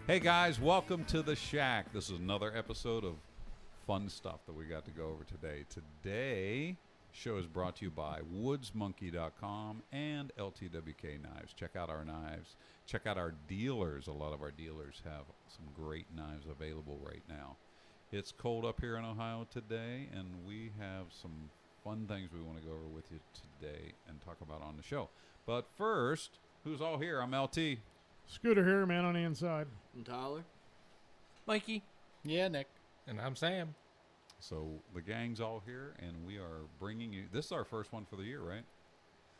Hey guys, welcome to the Shack. This is another episode of fun stuff that we got to go over today. Today, show is brought to you by woodsmonkey.com and LTWK knives. Check out our knives. Check out our dealers. A lot of our dealers have some great knives available right now. It's cold up here in Ohio today, and we have some fun things we want to go over with you today and talk about on the show. But first, who's all here? I'm LT. Scooter here, man on the inside. I'm Tyler. Mikey. Yeah, Nick. And I'm Sam. So the gang's all here, and we are bringing you. This is our first one for the year, right?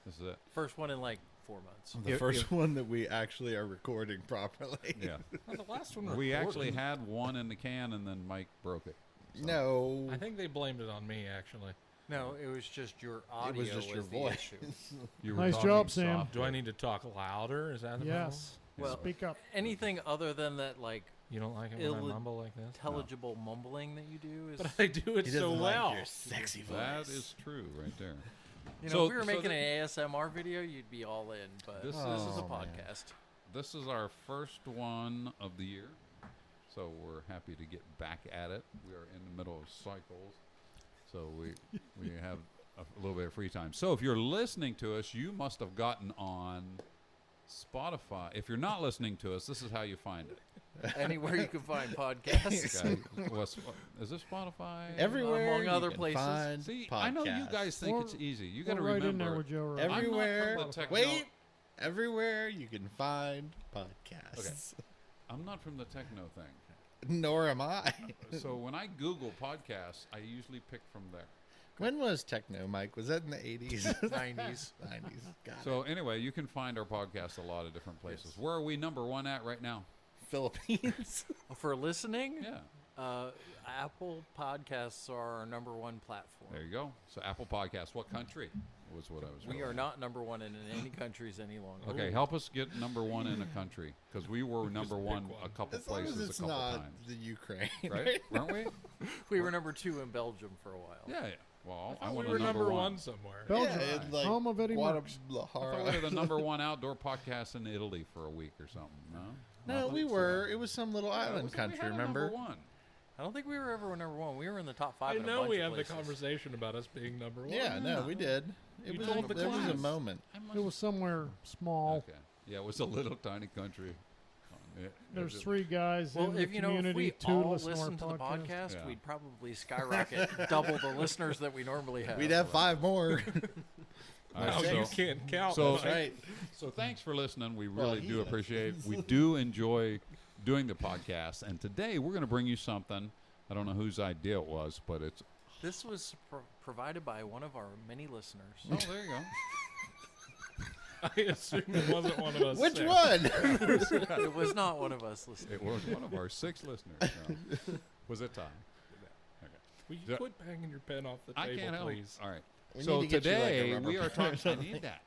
This is it. First one in like 4 months. The first one that we actually are recording properly. Yeah. Well, the last one We actually had one in the can, and then Mike broke it. So. No. I think they blamed it on me, actually. No, it was just your audio. It was just your the voice. issue. You were Nice talking job, Sam. softly. Do I need to talk louder? Is that the Yes. Well, Speak up. anything other than that, like problem? You don't like it when I mumble like this? intelligible mumbling that you do is. But I do it He so doesn't well. like your sexy voice. That is true, right there. You know, So- if we were so making the- an ASMR video, you'd be all in. But This this is- is a Oh, man. podcast. This is our first one of the year, so we're happy to get back at it. We are in the middle of cycles, so we have a little bit of free time. So if you're listening to us, you must have gotten on Spotify. If you're not listening to us, this is how you find it. Anywhere you can find podcasts. Okay. Is this Spotify? Everywhere Among you other can places. find See, podcasts. I know you guys think Or- it's easy. You got to We're right in there remember. with Joe Rogan. I'm not from Everywhere. the techno- Wait. Everywhere you can find podcasts. I'm not from the techno thing. Nor am I. So when I Google podcasts, I usually pick from there. When was techno, Mike? Was that in the 80s? 90s. 90s. Got So anyway, you can find our podcast a lot of different places. Where are we number one at right now? it. Philippines. For listening, Yeah, Apple Podcasts are our number one platform. there you go. So Apple Podcasts. What country was what I was. We are not number one in any countries any longer. Okay, help us get number one in a country because we were number pick one one. a couple As long as places it's a couple not times, the Ukraine. right? Weren't we? We were number 2 in Belgium for a while. Yeah, yeah. Well, I We want were a number one somewhere. Belgium, Yeah, it's like home of Eddie Merckx. I thought we were Guadalajara. the number one outdoor podcast in Italy for a week or something. No, No, Nothing? we were. It was some little Yeah, island we country, had a remember? Number one. I don't think we were ever number one. We were in the top 5 I in a know bunch we of had the places. conversation about us being number one. Yeah, no, we did. It You was told the there was a class. moment. It was somewhere small. Okay. Yeah, it was a little tiny country. There's 3 guys Well, in the if community, we 2 all listen listened to to our the podcast. podcast, Yeah. we'd probably skyrocket double the listeners that we normally have. We'd have 5 more. All Now right, you so, can't count. so- That's right. so thanks for listening. We Well, really he do is. appreciate. We do enjoy doing the podcast. And today we're going to bring you something. I don't know whose idea it was, but it's. This was provided by one of our many listeners. Oh, there you go. I assume it wasn't one of us. Which six. one? It was not one of us listeners. It was one of our 6 listeners. No. Was it time? Okay. Will you So- quit banging your pen off the I table, can't help. please? All right. We So need to get you, like, a today rubber we are band or talking. I something. need that.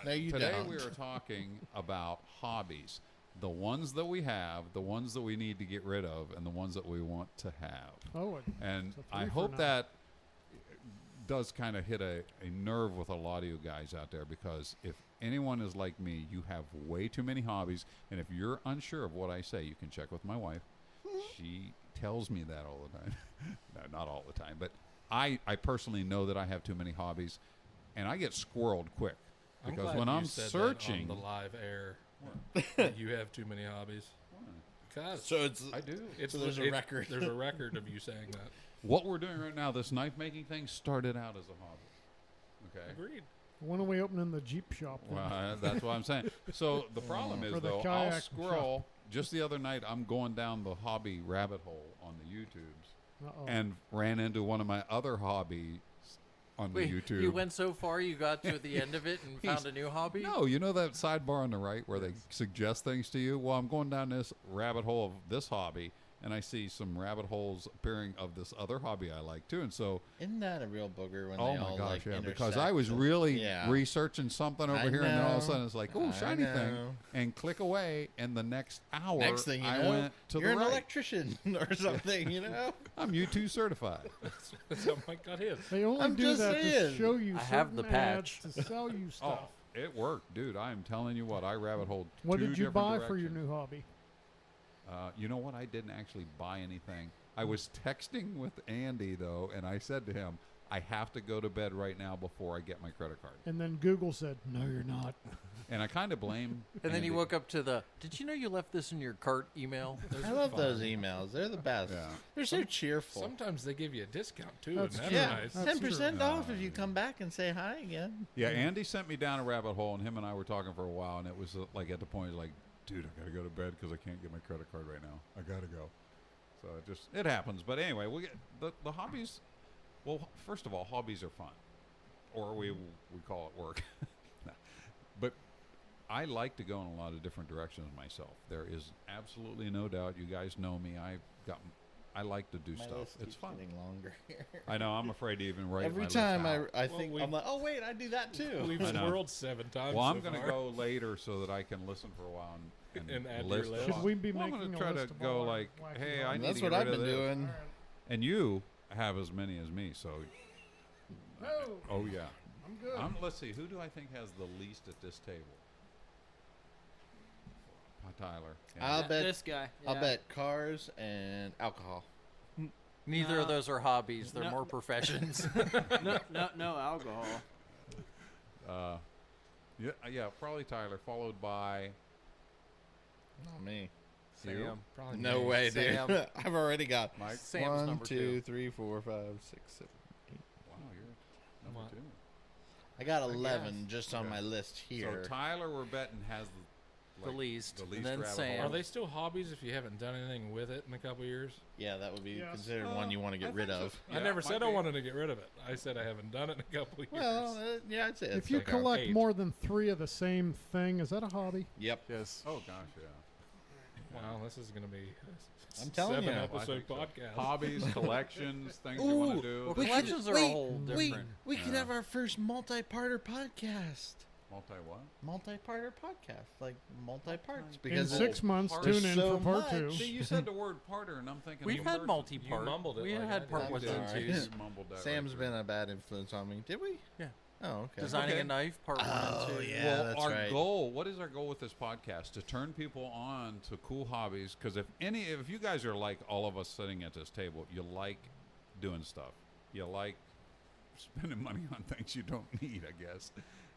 No, you Today don't. we are talking about hobbies, the ones that we have, the ones that we need to get rid of, and the ones that we want to have. Oh, And It's a I three for hope now. that does kind of hit a nerve with a lot of you guys out there, because if anyone is like me, you have way too many hobbies. And if you're unsure of what I say, you can check with my wife. She tells me that all the time. No, not all the time, but I personally know that I have too many hobbies, and I get squirreled quick. Because glad when you I'm said that searching, on the live air, that you have too many hobbies. Because So it's I do. it's so there's a record. There's a record of you saying that. What we're doing right now, this knife making thing, started out as a hobby. Okay. Agreed. when are we opening the Jeep shop? then? Well, that's what I'm saying. So the problem For is, the though, I'll kayak scroll. Just the other night, I'm going down the hobby rabbit hole on the YouTubes Uh-oh. and ran into one of my other hobbies on the Wait, YouTube. you went so far you got to the end of it and found a new hobby? No, you know that sidebar on the right where they suggest things to you? Well, I'm going down this rabbit hole of this hobby, and I see some rabbit holes appearing of this other hobby I like too. And so, Isn't that a real booger when oh they my all gosh, like yeah, because intersect? I was really Yeah. researching something over I here, and then all of a know. sudden it's like, oh, I shiny know. thing, and click away, and the next hour Next thing you I know, went to you're the an right. electrician or something, you know? I'm U2 certified. That's how Mike got his. They only I'm do just that to saying. show you I have certain the patch. ads to sell you Oh, stuff. it worked, dude. I am telling you what, I rabbit holed. What two did you different buy for your directions. new hobby? You know what? I didn't actually buy anything. I was texting with Andy, though, and I said to him, I have to go to bed right now before I get my credit card. And then Google said, "No, you're not." And I kind of blame And then Andy. you woke up to the, did you know you left this in your cart email? Those I are love fun. those emails. They're the best. Yeah. They're so cheerful. Sometimes they give you a discount too, That's and that's true. Yeah, nice. That's 10% true. off if you come back and say hi again. Yeah, Andy sent me down a rabbit hole, and him and I were talking for a while, and it was like at the point, like, dude, I got to go to bed because I can't get my credit card right now. I got to go. So it happens. But anyway, we get the hobbies. Well, first of all, hobbies are fun, or we call it work. But I like to go in a lot of different directions myself. There is absolutely no doubt. You guys know me. I like to do My stuff. list It's keeps fun. getting longer here. I know. I'm afraid to even write Every my list time out. I Well, think, we- I'm like, oh, wait, I do that too. We've I know. swirled 7 times. Well, I'm so going to far. go later so that I can listen for a while and And add to list your off. list. Should we be Well, I'm making gonna a try list to of go all our like, wacky hey, I hobbies? need That's to what get I've rid of been this. doing. And you have as many as me, so. No, Oh yeah. I'm good. Let's see. Who do I think has the least at this table? Tyler. I'll bet. This guy. I'll yeah. bet cars and alcohol. Neither of No. those are hobbies. They're No. more professions. No alcohol. Yeah, probably Tyler, followed by Not me. you. Sam. Probably No me. way, dude. Sam. I've already got Mike. Sam's 1, number 2, 2. 3, 4, 5, 6, 7. Wow, you're number What? 2. I got I 11 just on Okay. my list here. So Tyler, we're betting has The least. The least And then rabbit Sam. hole. Are they still hobbies if you haven't done anything with it in a couple years? Yeah, that would be Yes. considered one you want to I get rid think so. of. Yeah, I never it said might I be. wanted to get rid of it. I said I haven't done it in a couple of years. Well, yeah, I'd say If that's you like collect age. more than 3 of the same thing, is that a hobby? Yep. Yes. Oh gosh, yeah. Wow, this is going to be a I'm telling you. I seven-episode think so. podcast. Hobbies, collections, things you want to do. Well, collections are a whole different. We could Yeah. have our first multi-parter podcast. Multi what? Multi-parter podcast, like multi-parts, In because it- 6 months, Part- tune There's in so for part 2. much. See, you said the word parter, and I'm thinking We've of a had person. multi-part. You mumbled it We like I had did. part I'm ones and sorry. twos. You mumbled that Sam's right been through. a bad influence on me. Did we? Yeah. Oh, okay. Designing Okay. a knife, part 1 Oh, and 2. yeah. Well, that's our right. goal. What is our goal with this podcast? To turn people on to cool hobbies. Because if you guys are like all of us sitting at this table, you like doing stuff. You like spending money on things you don't need. I guess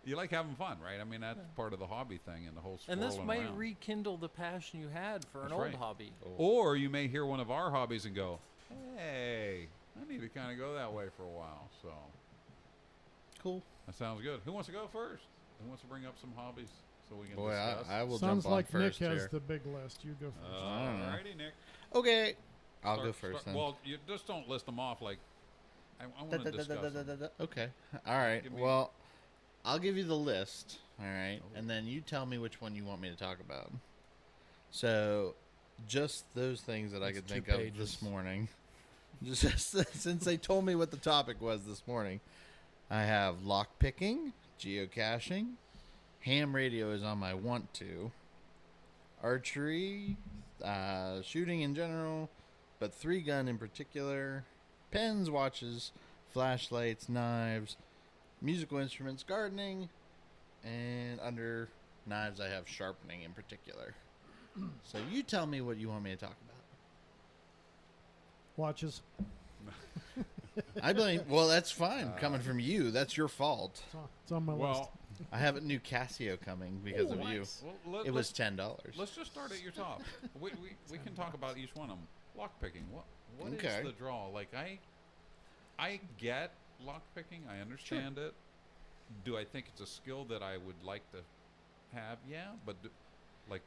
you like having fun, right? I mean, that's part of the hobby thing and the whole. And this swirling may around. rekindle the passion you had for an That's old right. hobby. Or you may hear one of our hobbies and go, "Hey, I need to kind of go that way for a while." So Cool. that sounds good. Who wants to go first? Who wants to bring up some hobbies so we can Boy, discuss? I will Sounds jump on like Nick first has here. the big list. You go first. I don't know. Alrighty, Nick. Okay. I'll Start- go first then. Well, you just don't list them off like. I want to discuss them. Okay. All right. Give me- Well, I'll give you the list. All right, Oh. and then you tell me which one you want me to talk about. So, just those things that I That's could think 2 of pages. this morning. Just since they told me what the topic was this morning, I have lock picking, geocaching, ham radio is on my want to, archery, shooting in general, but 3-gun in particular, pens, watches, flashlights, knives, musical instruments, gardening, and under knives I have sharpening in particular. So you tell me what you want me to talk about. Watches. I blame. Well, that's fine. Coming from you, that's your fault. It's on my list. Well, I have a new Casio coming because of you. well It was $10. Let's just start at your top. we can talk about each one of them. Lock picking. What is Okay. the draw? Like I get lock picking. I understand it. Do I think it's a skill that I would like to have? Yeah, but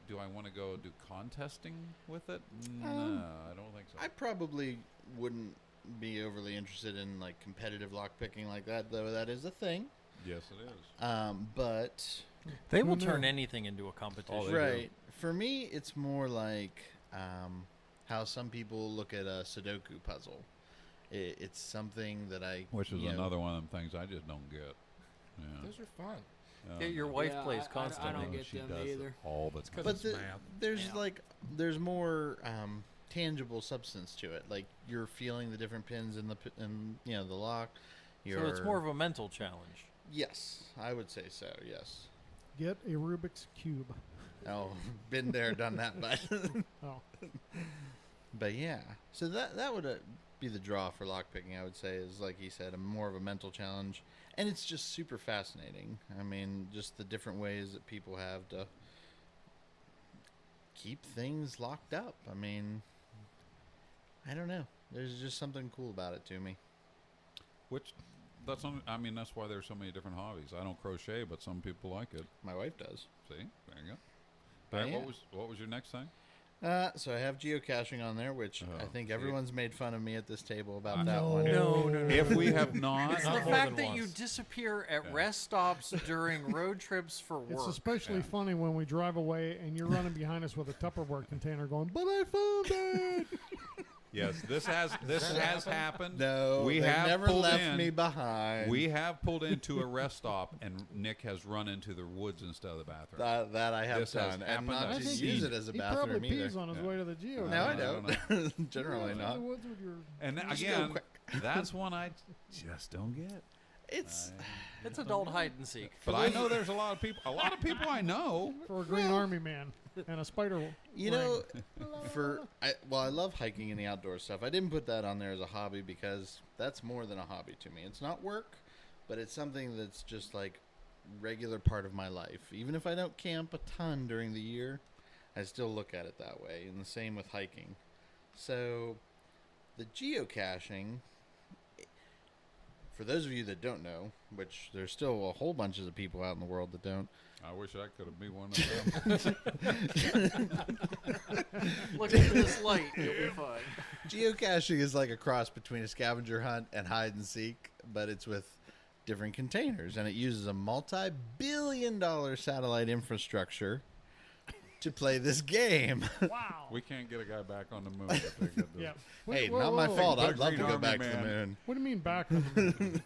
do I want to go do contesting with it? No, I don't think so. I probably wouldn't be overly interested in like competitive lock picking like that, though that is a thing. Yes, it is. But They will Who turn knew? anything into a competition. Oh, they do. right for me, it's more like how some people look at a Sudoku puzzle. It's something that Which is you know, another one of them things I just don't get. Yeah. Those are fun. Yeah, your wife Yeah, plays I constantly. don't get she them does it either. all the time. Because But it's the, math. there's Yeah. like there's more tangible substance to it. Like you're feeling the different pins in the lock. So it's more of a mental challenge. yes, I would say so. Yes. Get a Rubik's Cube. Oh, been there, done that, but Oh, but yeah. So that would be the draw for lockpicking. I would say is like he said, more of a mental challenge, and it's just super fascinating. I mean, just the different ways that people have to keep things locked up. I mean, I don't know. There's just something cool about it to me. Which, that's why there's so many different hobbies. I don't crochet, but some people like it. My wife does. See, there you go. But All right, yeah. what was your next thing? So I have geocaching on there, which I think see. everyone's made fun of me at this table about I- that no. one. No. If we have not, It's the Not more fact than that you once. disappear at Yeah. rest stops during road trips for work. it's especially Yeah. funny when we drive away and you're running behind us with a Tupperware container going, but I found it. yes, this has happened. No, we they have never pulled left in. me behind. We have pulled into a rest stop, and Nick has run into the woods instead of the bathroom. that I have This has done, and happened. not I've to seen use it. it as a He bathroom probably either. pees on his Yeah. way to the geo. No, I I don't don't. Generally In not. the woods with your And Just go again, quick. that's one I just don't get. It's It's adult hide and seek. But I know there's a lot of people. A lot of people I know. for a Green Army man and a spider. you know, I love hiking and the outdoor stuff. I didn't put that on there as a hobby because that's more than a hobby to me. It's not work, but it's something that's just like regular part of my life. Even if I don't camp a ton during the year, I still look at it that way. And the same with hiking. So the geocaching, for those of you that don't know, which there's still a whole bunch of people out in the world that don't, I wish I could have been one of them. Look at this light. You'll be fine. geocaching is like a cross between a scavenger hunt and hide and seek, but it's with different containers, and it uses a multi-billion-dollar satellite infrastructure to play this game. Wow. We can't get a guy back on the moon. If they get the, Yeah. Hey, Whoa, not whoa, my whoa. fault. Put a I'd love to Green go Army back to the man. moon. What do you mean back to the moon?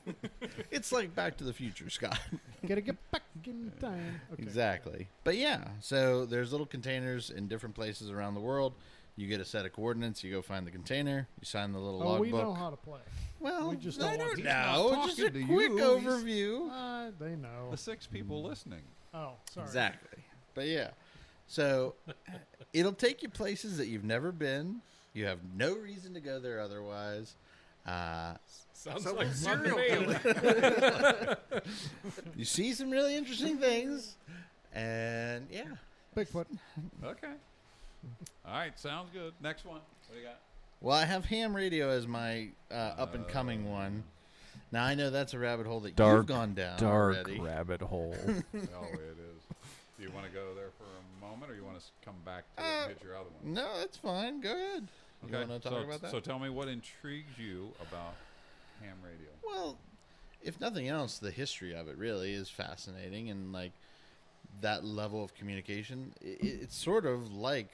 It's like Back to the Future, Scott. Gotta get back in time. Okay. Exactly. But yeah, so there's little containers in different places around the world. You get a set of coordinates. You go find the container. You sign the little Oh, we know logbook. how to play. Well, we just I don't want don't to. He's not know. Just a talking to quick you. overview. They know. the 6 people listening. Oh, sorry. Exactly. But yeah, so it'll take you places that you've never been. You have no reason to go there otherwise. Sounds So like with fun to serial me. killing. You see some really interesting things, and yeah. Bigfoot. Okay. All right, sounds good. Next one. What do you got? Well, I have ham radio as my up and coming one. Now I know that's a rabbit hole that you've gone down already. rabbit hole. Oh, it is. Do you want to go there for a moment, or you want to come back to it and hit your other one? No, that's fine. Go ahead. You want to talk so, about that? So tell me what intrigues you about ham radio. Well, if nothing else, the history of it really is fascinating, and like that level of communication, it's sort of like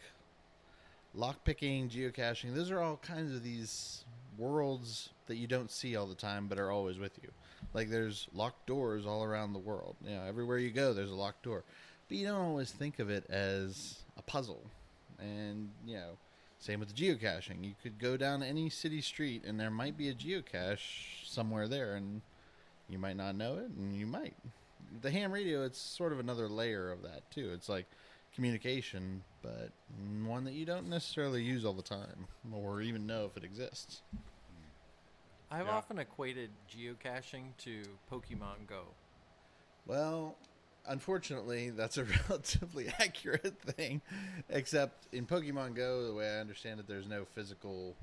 lockpicking, geocaching. Those are all kinds of these worlds that you don't see all the time, but are always with you. Like there's locked doors all around the world. You know, everywhere you go, there's a locked door, but you don't always think of it as a puzzle. And you know, same with the geocaching. You could go down any city street, and there might be a geocache somewhere there, and you might not know it, and you might. The ham radio, it's sort of another layer of that too. It's like communication, but one that you don't necessarily use all the time, or even know if it exists. I've Yeah. often equated geocaching to Pokemon Go. Well, unfortunately, that's a relatively accurate thing, except in Pokemon Go, the way I understand it, there's no physical.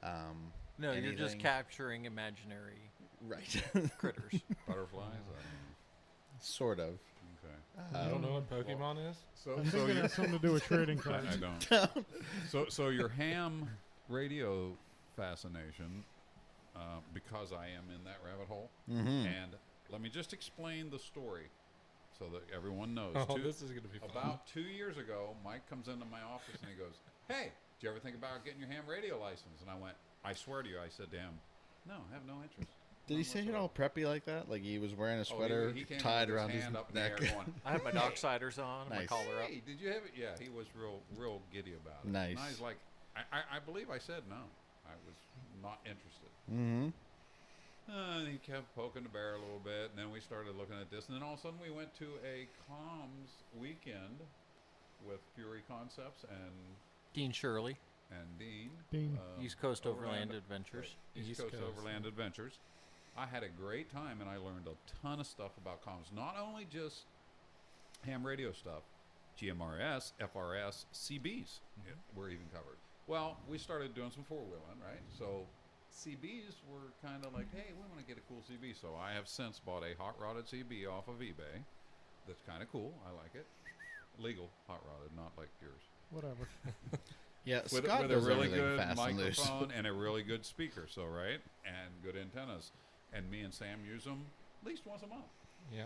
No, you're just anything. capturing imaginary Right. critters. Butterflies? Sort of. Okay. You don't know what Pokemon is? So, I think it has something to do with trading cards. I don't. So your ham radio fascination, because I am in that rabbit hole, Mm-hmm. and let me just explain the story so that everyone knows. Oh, this is going to be fun. About 2 years ago, Mike comes into my office and he goes, "Hey, did you ever think about getting your ham radio license?" And I went, "I swear to you," I said to him, "No, I have no interest." Did he say it all preppy like that? Like he was wearing a Oh, sweater he came tied with around his hand up in the neck? air going, I had my docksiders on, and my Nice. collar up. "Hey, did you have it?" Yeah, he was real giddy about it. Nice. And I was like, I believe I said no. I was not interested. Mm-hmm. And he kept poking the bear a little bit, and then we started looking at this, and then all of a sudden we went to a comms weekend with Fury Concepts and Dean Shirley, Dean. Dean. East Coast Overland Adventures. East Coast Overland Adventures. I had a great time, and I learned a ton of stuff about comms. Not only just ham radio stuff, GMRS, FRS, CBs were even covered. Well, we started doing some four-wheeling, right? So CBs were kind of like, hey, we want to get a cool CB. So I have since bought a hot-rodded CB off of eBay. That's kind of cool. I like it. Legal hot-rodded, not like yours. Whatever. Yeah, With Scott a does really everything good fast and loose. microphone and a really good speaker, so right? And good antennas. And me and Sam use them at least once a month. Yeah.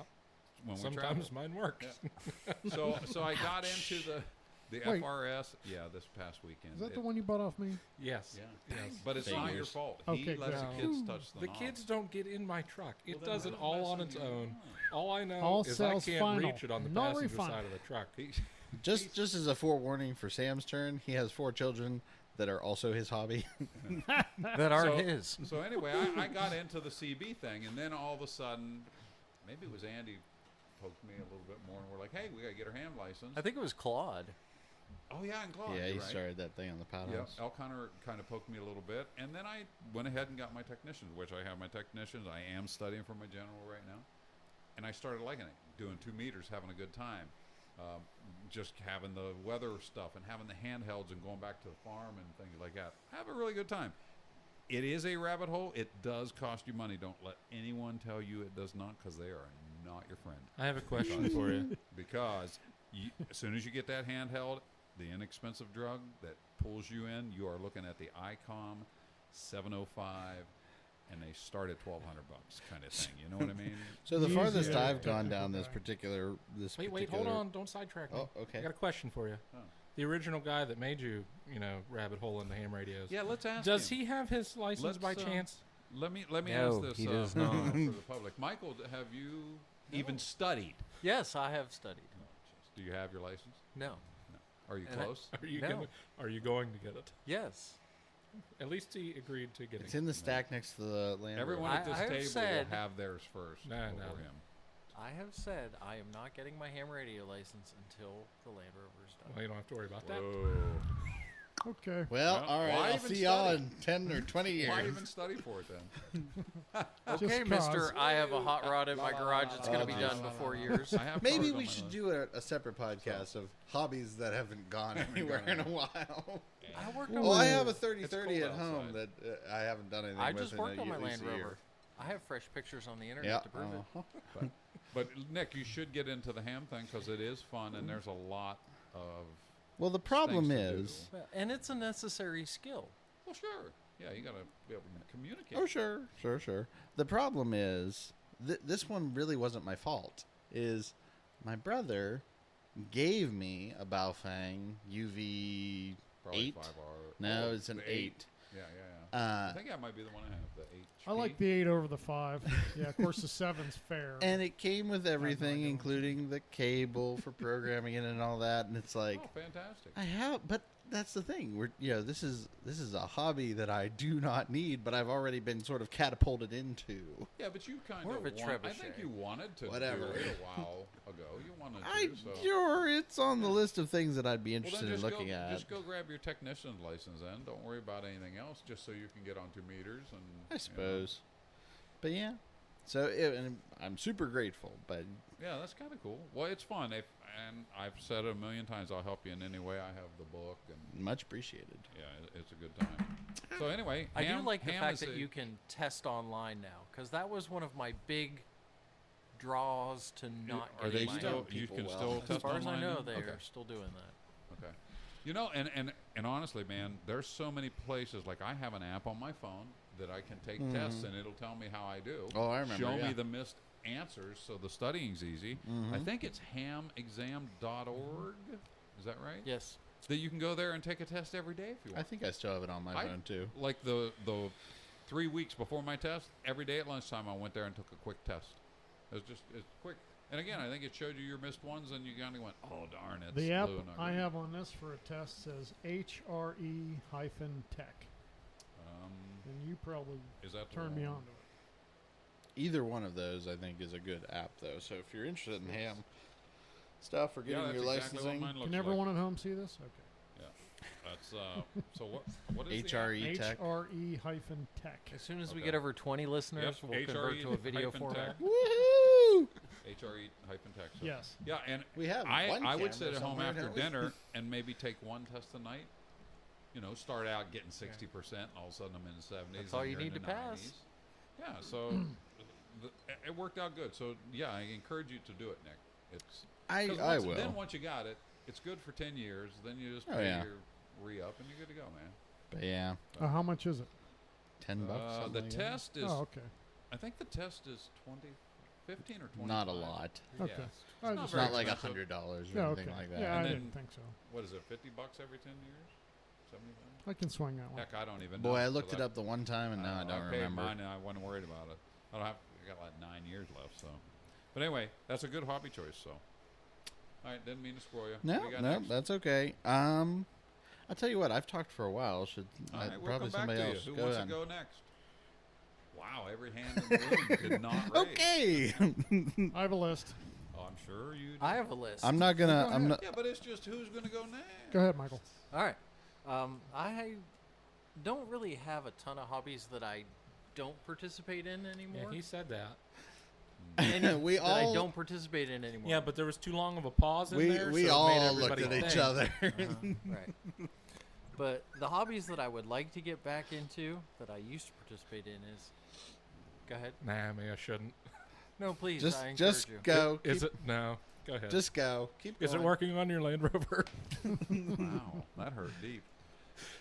When we Sometimes travel. mine works. Yeah. So I got into the Wait. FRS, this past weekend. Is that the one you bought off me? Yes. Yeah. Yes. But it's not your Fingers. fault. Okay, He lets good. the kids No. touch the The knob. kids don't get in my truck. It Well, then does it let all them on mess its with you. own. All I know All is I sales can't final. reach it on the No passenger refund. side of the truck. Just as a forewarning for Sam's turn, he has 4 children that are also his hobby. That aren't his. So anyway, I got into the CB thing, and then all of a sudden, maybe it was Andy poked me a little bit more, and we're like, hey, we got to get our ham license. I think it was Claude. Oh, yeah, and Claude. Yeah, he you're right. started that thing on the Yeah, padhouse. Al Connor kind of poked me a little bit, and then I went ahead and got my technicians, which I have my technicians. I am studying for my general right now, and I started liking it, doing 2 meters, having a good time, just having the weather stuff and having the handhelds and going back to the farm and things like that. Have a really good time. It is a rabbit hole. It does cost you money. Don't let anyone tell you it does not, because they are not your friend. I have a question for you. Because as soon as you get that handheld, the inexpensive drug that pulls you in, you are looking at the ICOM 705, and they start at $1,200 kind of thing. You know what I mean? So the Easy farthest to I've gone technical down this guy. particular Wait, hold on. Don't sidetrack me. Oh, okay. I got a question for you. Oh. The original guy that made you, rabbit hole into ham radios. Yeah, let's ask Does him. he have his license by Let's, chance? Let me No, ask this he does for not. the public. Michael, have you even studied? Yes, I have studied. Do you have your license? No. Are you And I- close? Are you No. are you going to get it? Yes. At least he agreed to get It's it. in the stack next to the Land Everyone Rover. at this I have table said- will have theirs first No, over no. him. I have said I am not getting my ham radio license until the Land Rover is done. Well, you don't have to worry about that. Whoa. Okay. Well, Well, all right. why I'll even see y'all study? in 10 or 20 years. Why even study for it then? Okay, Just mister, cause. I have a hot rod in my garage. It's going to be la, done la, before years. I have Maybe cars on we my should list. do a separate podcast of hobbies that haven't gone anywhere gone in a while. I worked Ooh. on Oh, I my, have a It's 3030 cold at home outside. that I haven't done anything I with just in worked a, on my at least Land a year. Rover. I have fresh pictures on the internet Yeah. to prove it. uh-huh. But Nick, you should get into the ham thing because it is fun and there's a lot of. Well, the problem things to do. is. Well, and it's a necessary skill. Well, sure. Yeah, you got to be able to communicate. Oh, sure. The problem is, this one really wasn't my fault. Is my brother gave me a Baofeng UV Probably 8? 5R. No, Oh, it's an the 8. Yeah. I Uh, think that might be the one I have. The 8. I like the 8 over the 5. Yeah, of course the 7's fair. and it came with everything, idea. including the cable for programming it and all that. And it's like, Oh, fantastic. I have, but that's the thing. This is a hobby that I do not need, but I've already been sort of catapulted into. Yeah, but you kind More of of a I think trebuchet. you wanted to Whatever. do it a while ago. You wanted I to, so. sure it's on the list of things that I'd be Well, interested then in just looking go, at. just go grab your technician's license then. Don't worry about anything else, just so you can get on 2 meters. And I suppose. But yeah. So and I'm super grateful, but Yeah, that's kind of cool. Well, it's fun. And I've said it a million times, I'll help you in any way. I have the book, and much appreciated. yeah, it's a good time. So anyway, I do ham- like the ham fact is that a- you can test online now, because that was one of my big draws to not Are they getting my still? ham. You people can well. still As test As far as I online know, now? they Okay. are still doing that. Okay. You know, and honestly, man, there's so many places. Like I have an app on my phone that I can take tests, and it'll tell me how I do. Oh, I remember, Show yeah. me the missed answers, so the studying's easy. I think it's hamexam.org. Is that right? Yes. That you can go there and take a test every day if you I want. think I still have it on my phone too. Like the 3 weeks before my test, every day at lunchtime, I went there and took a quick test. It's quick. And again, I think it showed you your missed ones, and you kind of went, "Oh darn it!" the app I have on this for a test says HRE-tech, and you probably Is that the turned me one? on to it. Either one of those, I think, is a good app, though. So if you're interested in ham, stuff for getting yeah, that's your exactly licensing. what mine looks Can like. everyone at home see this? Okay. That's so what is HRE Tech. HRE-tech. As soon as we Okay. get over 20 listeners, Yep, we'll convert to a video HRE format. Woohoo! HRE-tech. So. Yes. Yeah, and We have I one would camera sit at home somewhere, after don't we? dinner and maybe take one test a night. You know, start out getting 60%, and all of a sudden I'm in the 70s. That's all and you you're in need the to pass. 90s. Yeah, so it worked out good. So yeah, I encourage you to do it, Nick. It's 'cause I once- will. Then once you got it, it's good for 10 years. Then you just Oh, pay yeah. your re-up and you're good to go, man. But yeah, How much is it? $10. The something like that. test is, Oh, okay. I think the test is 15 or 20. Not a lot. Okay. Yeah. I was not just- very Not like expensive. $100 or Yeah, anything okay. like that. Yeah, I And didn't then- think so. What is it, $50 every 10 years? 75? I can swing that one. Heck, I don't even know. Boy, I 'cause looked it up the one time and now I don't paid remember. mine and I wasn't worried about it. I got like 9 years left, so. But anyway, that's a good hobby choice, so. All right, didn't mean to squirrel you. What No, do you got no, next? that's okay. I'll tell you what. I've talked for a while. Should All right, we'll probably come back somebody to else you. Who go wants ahead? to go next? Wow, every hand in the room did not raise. Okay. I have a list. Oh, I'm sure you do. I have a list. I'm not gonna. Go I'm ahead. not. Yeah, but it's just who's going to go next. Go ahead, Michael. All right. I don't really have a ton of hobbies that I don't participate in Yeah, anymore. he said that. we that I all. don't participate in anymore. Yeah, but there was too long of a pause in we there. we so it made all looked everybody at each think. other. Right. But the hobbies that I would like to get back into that I used to participate in is. Go ahead. Nah, maybe I shouldn't. No, please. just I encourage just you. go. Is Keep- it? No. Go ahead. Just go. Keep. Is it going. working on your Land Rover? Wow, that hurt deep.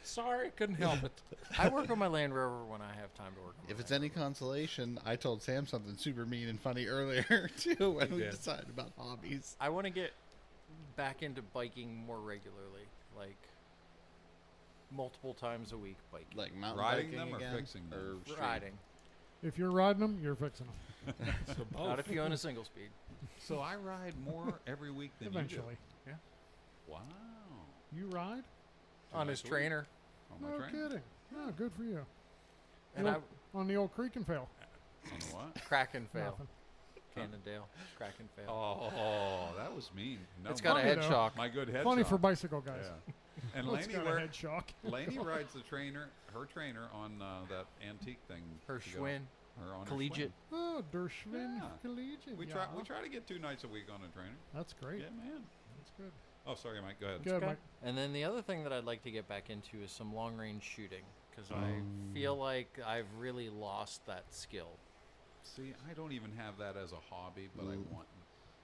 Sorry, couldn't help it. I work on my Land Rover when I have time to work on If my it's Land any Rover. consolation, I told Sam something super mean and funny earlier too when You we did. decided about hobbies. I want to get back into biking more regularly, like multiple times a week biking. Like mountain Riding biking them or again? fixing them? Or street? Riding. If you're riding them, you're fixing them. So Not both. if you own a single speed. So I ride more every week than Eventually. you do. Wow. You ride? On his Twice a week. trainer. On my No train? kidding. Oh, good for you. And Well, on the old creek and fail. On the what? crack and fail. Nothing. Cannondale. Crack and fail. Oh, that was mean. No, It's got a funny head though. shock. my good head Funny shot. for bicycle guys. Yeah. And Well, it's Lainey, got a head shock. Lainey rides the trainer, her trainer on that antique thing. Her to go- Schwinn. Her on her Collegiate. Oh, Der Schwinn Yeah. Collegiate. We yeah. try to get 2 nights a week on a trainer. That's great. Yeah, man. That's good. Oh, sorry, Mike. Go ahead. Good, Okay. Mike. And then the other thing that I'd like to get back into is some long range shooting because I feel like I've really lost that skill. See, I don't even have that as a hobby, but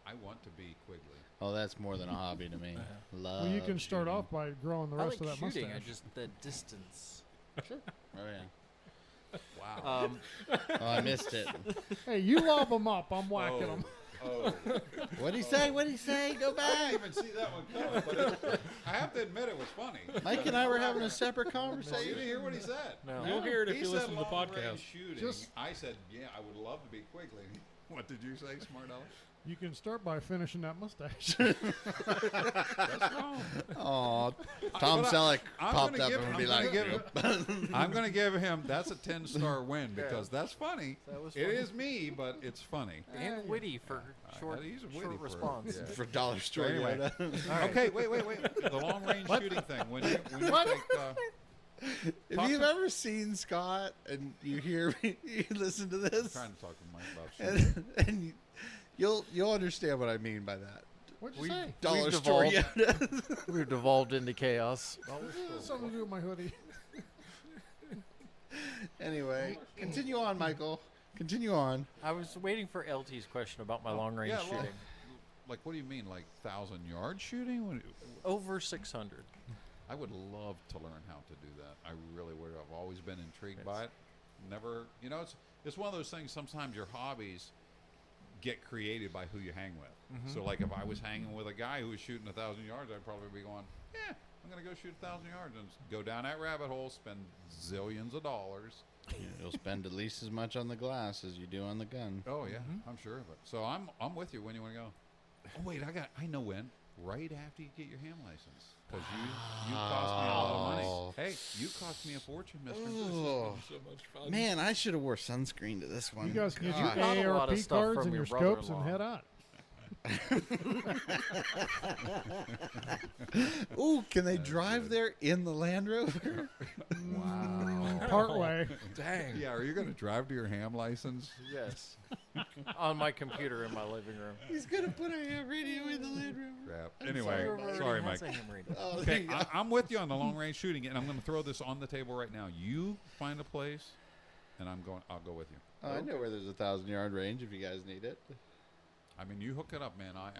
I want to be Quigley. Oh, that's more than a hobby to me. Love. Well, you can start shooting. off by growing the I rest like of that shooting. mustache. I just the distance. Oh yeah. Wow. Oh, I missed it. Hey, you lob them up. I'm whacking them. Oh. What'd he say? What'd he say? Go I back. didn't even see that one coming, but I have to admit it was funny. Mike and I were having a separate No, you conversation. didn't hear what he said. No. You'll hear it if He you said listen to the long-range podcast. Shooting. Just- I said, yeah, I would love to be Quigley. What did you say, Smart Alex? You can start by finishing that mustache. That's wrong. Oh, Tom But I- Selleck I'm popped gonna up give- and would I'm be gonna like, give- I'm going to give him, that's a 10-star win because that's funny. That was It funny. is me, but it's funny. And witty for short, he's witty short for- response. yeah. for dollar store. anyway. Yoda. Okay, wait. The long range shooting thing. When you take, If Talk you've to- ever seen Scott and you hear me, you listen to this, trying to talk to Mike about shooting. and you'll understand what I mean by that. What'd you We- say? Dollar We've store devolved. Yoda. We've devolved into chaos. Something to do with my hoodie. Anyway, continue on, Michael. Continue on. I was waiting for LT's question about my long range yeah, well, shooting. Like, what do you mean, like 1,000-yard shooting? Over 600. I would love to learn how to do that. I really would. I've always been intrigued by it. Never, it's one of those things. Sometimes your hobbies get created by who you hang with. So, like, if I was hanging with a guy who was shooting 1,000 yards, I'd probably be going, "Yeah, I'm gonna go shoot 1,000 yards and go down that rabbit hole, spend zillions of dollars." You'll spend at least as much on the glass as you do on the gun. Oh yeah, I'm sure of it. So I'm with you when you want to go. Oh wait, I know when. Right after you get your ham license, because you cost me a lot of money. Hey, you cost me a fortune, Mister. Oh, So much fun. man, I should have wore sunscreen to this one. You guys can get God. got a your lot of ARP stuff cards from and your your scopes and brother-in-law. head out. Ooh, can they drive there in the Land Rover? Wow. Part way. Dang. Yeah, are you going to drive to your ham license? Yes. On my computer in my living room. He's gonna put a ham radio in the Land Rover. Crap. Anyway, sorry, Mike. Oh, there Okay, you go. I'm with you on the long range shooting, and I'm going to throw this on the table right now. You find a place, and I'll go with you. Oh, I know where there's a 1,000-yard range if you guys need it. I mean, you hook it up, man. I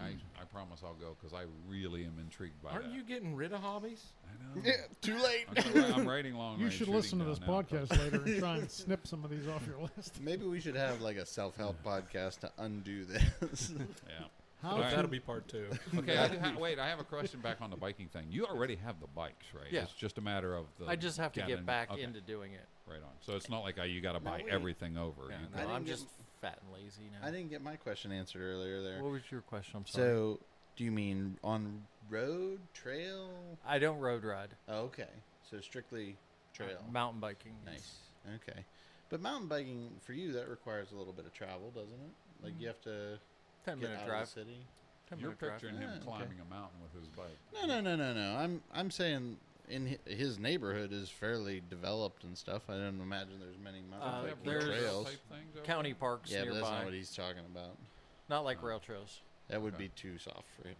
promise I'll go because I really am intrigued by Aren't that. you getting rid of hobbies? I know. Yeah, too late. I'm writing long You range should shooting listen to down this now. podcast later and try and snip some of these off your list. Maybe we should have like a self-help podcast to undo this. Yeah. How But to- that'll be part 2. Okay, wait, I have a question back on the biking thing. You already have the bikes, right? Yeah. It's just a matter of the... I just have to getting- get back okay, into doing it. Right on. So it's not like you got to buy wait. everything over. Yeah, You no, can- didn't I'm get- just fat and lazy now. I didn't get my question answered earlier there. What was your question? I'm sorry. So, do you mean on road, trail? I don't road ride. Oh, okay. So strictly trail. Mountain biking. Nice. Okay. But mountain biking, for you, that requires a little bit of travel, doesn't it? Like you have to 10 get minute out drive. of the city? 10 You're minute drive. picturing him Ah, okay. climbing a mountain with his bike. No. I'm saying in his neighborhood is fairly developed and stuff. I don't imagine there's many mountain biking there's- trails. Type things over County there? parks Yeah, but nearby. that's not what he's talking about. Not like rail trails. That would Okay. be too soft for him.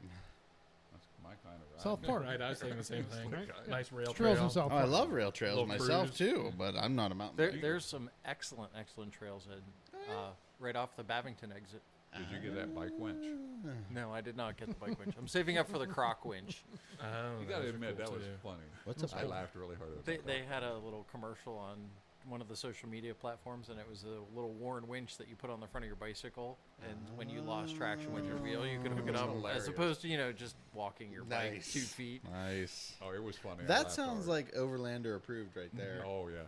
That's my kind of ride. South Park. Right, I was thinking the same thing. Right. Nice rail Trails trail. in South Oh, I Park. love rail trails Little myself cruise. too, but I'm not a mountain biker. There's some excellent trails right off the Babington exit. Did you get that bike winch? No, I did not get the bike winch. I'm saving up for the croc winch. Oh, You got to those are admit, cool that was too. funny. What's a I bike? laughed really hard at They that. had a little commercial on one of the social media platforms, and it was a little worn winch that you put on the front of your bicycle, and when you lost traction with your wheel, you could hook it That's up, hilarious. as opposed to just walking your bike Nice. 2 feet. Nice. Oh, it was funny. I That laughed sounds hard. like Overlander approved right there. Oh, yeah.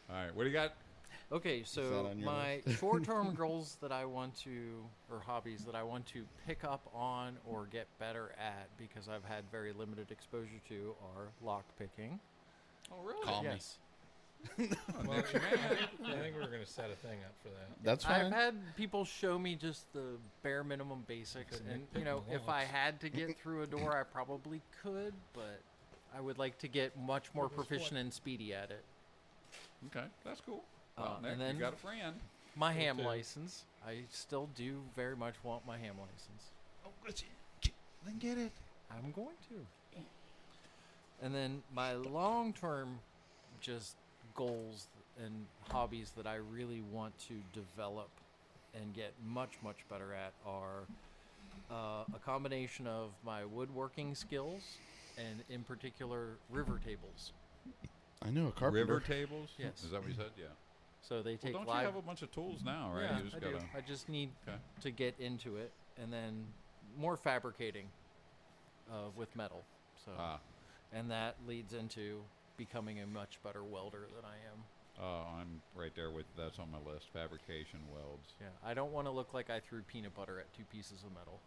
All right, what do you got? Okay, that so on your my short-term goals that I want to, or hobbies that I want to pick up on or get better at, because I've had very limited exposure to, are lock picking. Oh, really? Call me. Yes. Oh, Well, Nick's your man. I think we're going to set a thing up for that. That's I've fine. had people show me just the bare minimum basics, Couldn't and pick the if I locks. had to get through a door, I probably could, but I would like to get much more proficient and speedy at it. Okay, that's cool. Well, Nick, and then you got a friend. my Me ham too. license. I still do very much want my ham license. Oh, then get it. I'm going to. And then my long-term just goals and hobbies that I really want to develop and get much, much better at are a combination of my woodworking skills and, in particular, river tables. I know a carpenter. River tables? Yes. Is that what you said? Yeah. So they Well, take don't live. you have a bunch of tools now, right? Yeah, You just I do. gotta. I just need Okay. to get into it, and then more fabricating with metal. So, and that leads into becoming a much better welder than I am. I'm right there with. That's on my list. Fabrication welds. Yeah, I don't want to look like I threw peanut butter at 2 pieces of metal.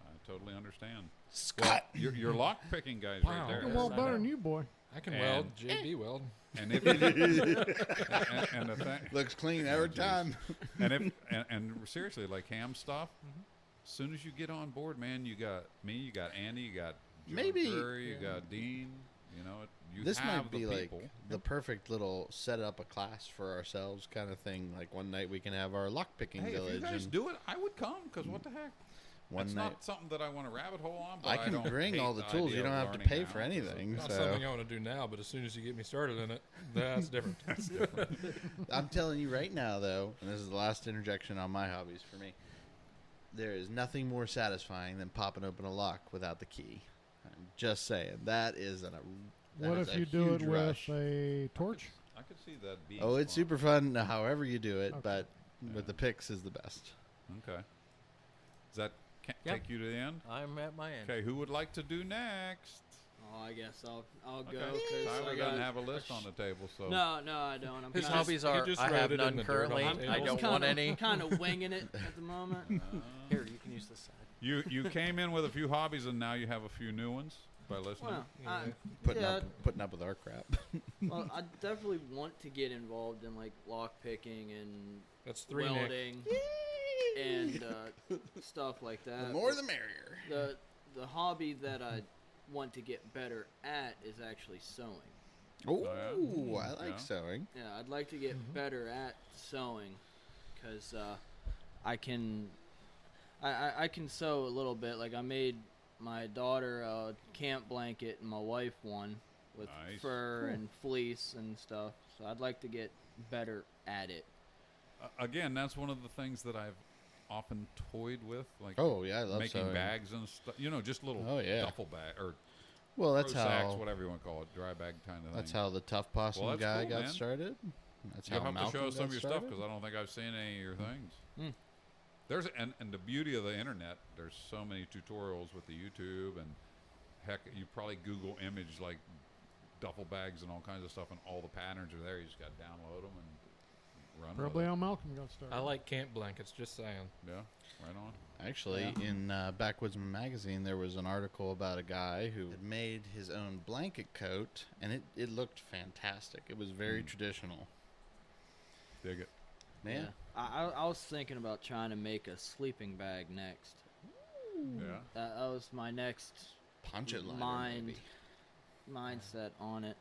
I totally understand. Scott. Your lock picking guys Wow. right there. Well, I better know. than you, boy. I can And- weld. JB weld. And if and the thing, Looks clean every geez. time. and if and seriously, like ham stuff. As soon as you get on board, man, you got me, you got Andy, you got Joe Maybe- Drury, you got Dean. You know, you This have might the be like people. the perfect little set up a class for ourselves kind of thing. Like one night we can have our lockpicking Hey, if you village, guys and do it, I would come because what the heck? one It's night not something that I want to rabbit hole on. But I can don't bring hate all the tools. idea You don't of have to learning pay now, for 'cause anything. Not So something I want to do now, but as soon as you get me started in it, that's different. I'm telling you right now, though, and this is the last interjection on my hobbies for me. There is nothing more satisfying than popping open a lock without the key. I'm just saying that is What if you do it with a torch? I could see that being. Oh, it's fun. super fun. However you do it, Okay. but Yeah. with the picks is the best. Okay. Does that Yeah. take you to the end? I'm at my end. Okay, who would like to do next? Oh, I guess I'll go. Okay. 'Cause Tyler I doesn't got have a list on the table, so. No, I don't. I'm His kinda, hobbies he are just I wrote have it in none the dirt on currently. the I'm, table. I I'm don't kinda, want any. kind of winging it at the moment. Here, you can use this side. You came in with a few hobbies and now you have a few new ones by listening. Well, Putting Yeah. putting up with our crap. well, I definitely want to get involved in like lock picking and That's 3, Nick. welding. and stuff like that. The more the merrier. The hobby that I want to get better at is actually sewing. Oh, yeah. I like Yeah. sewing. Yeah, I'd like to get better at sewing, because I can sew a little bit. Like, I made my daughter a camp blanket and my wife one with Nice. fur and fleece and stuff. So I'd like to get better at it. Again, that's one of the things that I've often toyed with, like Oh yeah, I love making sewing. bags and stuff. Just little Oh, yeah. duffel bag or Well, that's throw sacks, how. whatever you want to call it, dry bag kind of thing. That's how the tough possum Well, that's guy cool, got man. started. That's You'll how have to Malcolm show us some got of your started. stuff because I don't think I've seen any of your things. There's and the beauty of the internet. There's so many tutorials with the YouTube, and heck, you probably Google image like duffel bags and all kinds of stuff, and all the patterns are there. You just got to download them and run. Probably with how Malcolm got started. I like camp blankets, just saying. it. Yeah, right on. Actually, in Backwoodsman magazine, there was an article about a guy who had made his own blanket coat, and it looked fantastic. It was very traditional. Dig it. Man, I was thinking about trying to make a sleeping bag next. Yeah. That was my next punch it liner, mind maybe. mindset on it.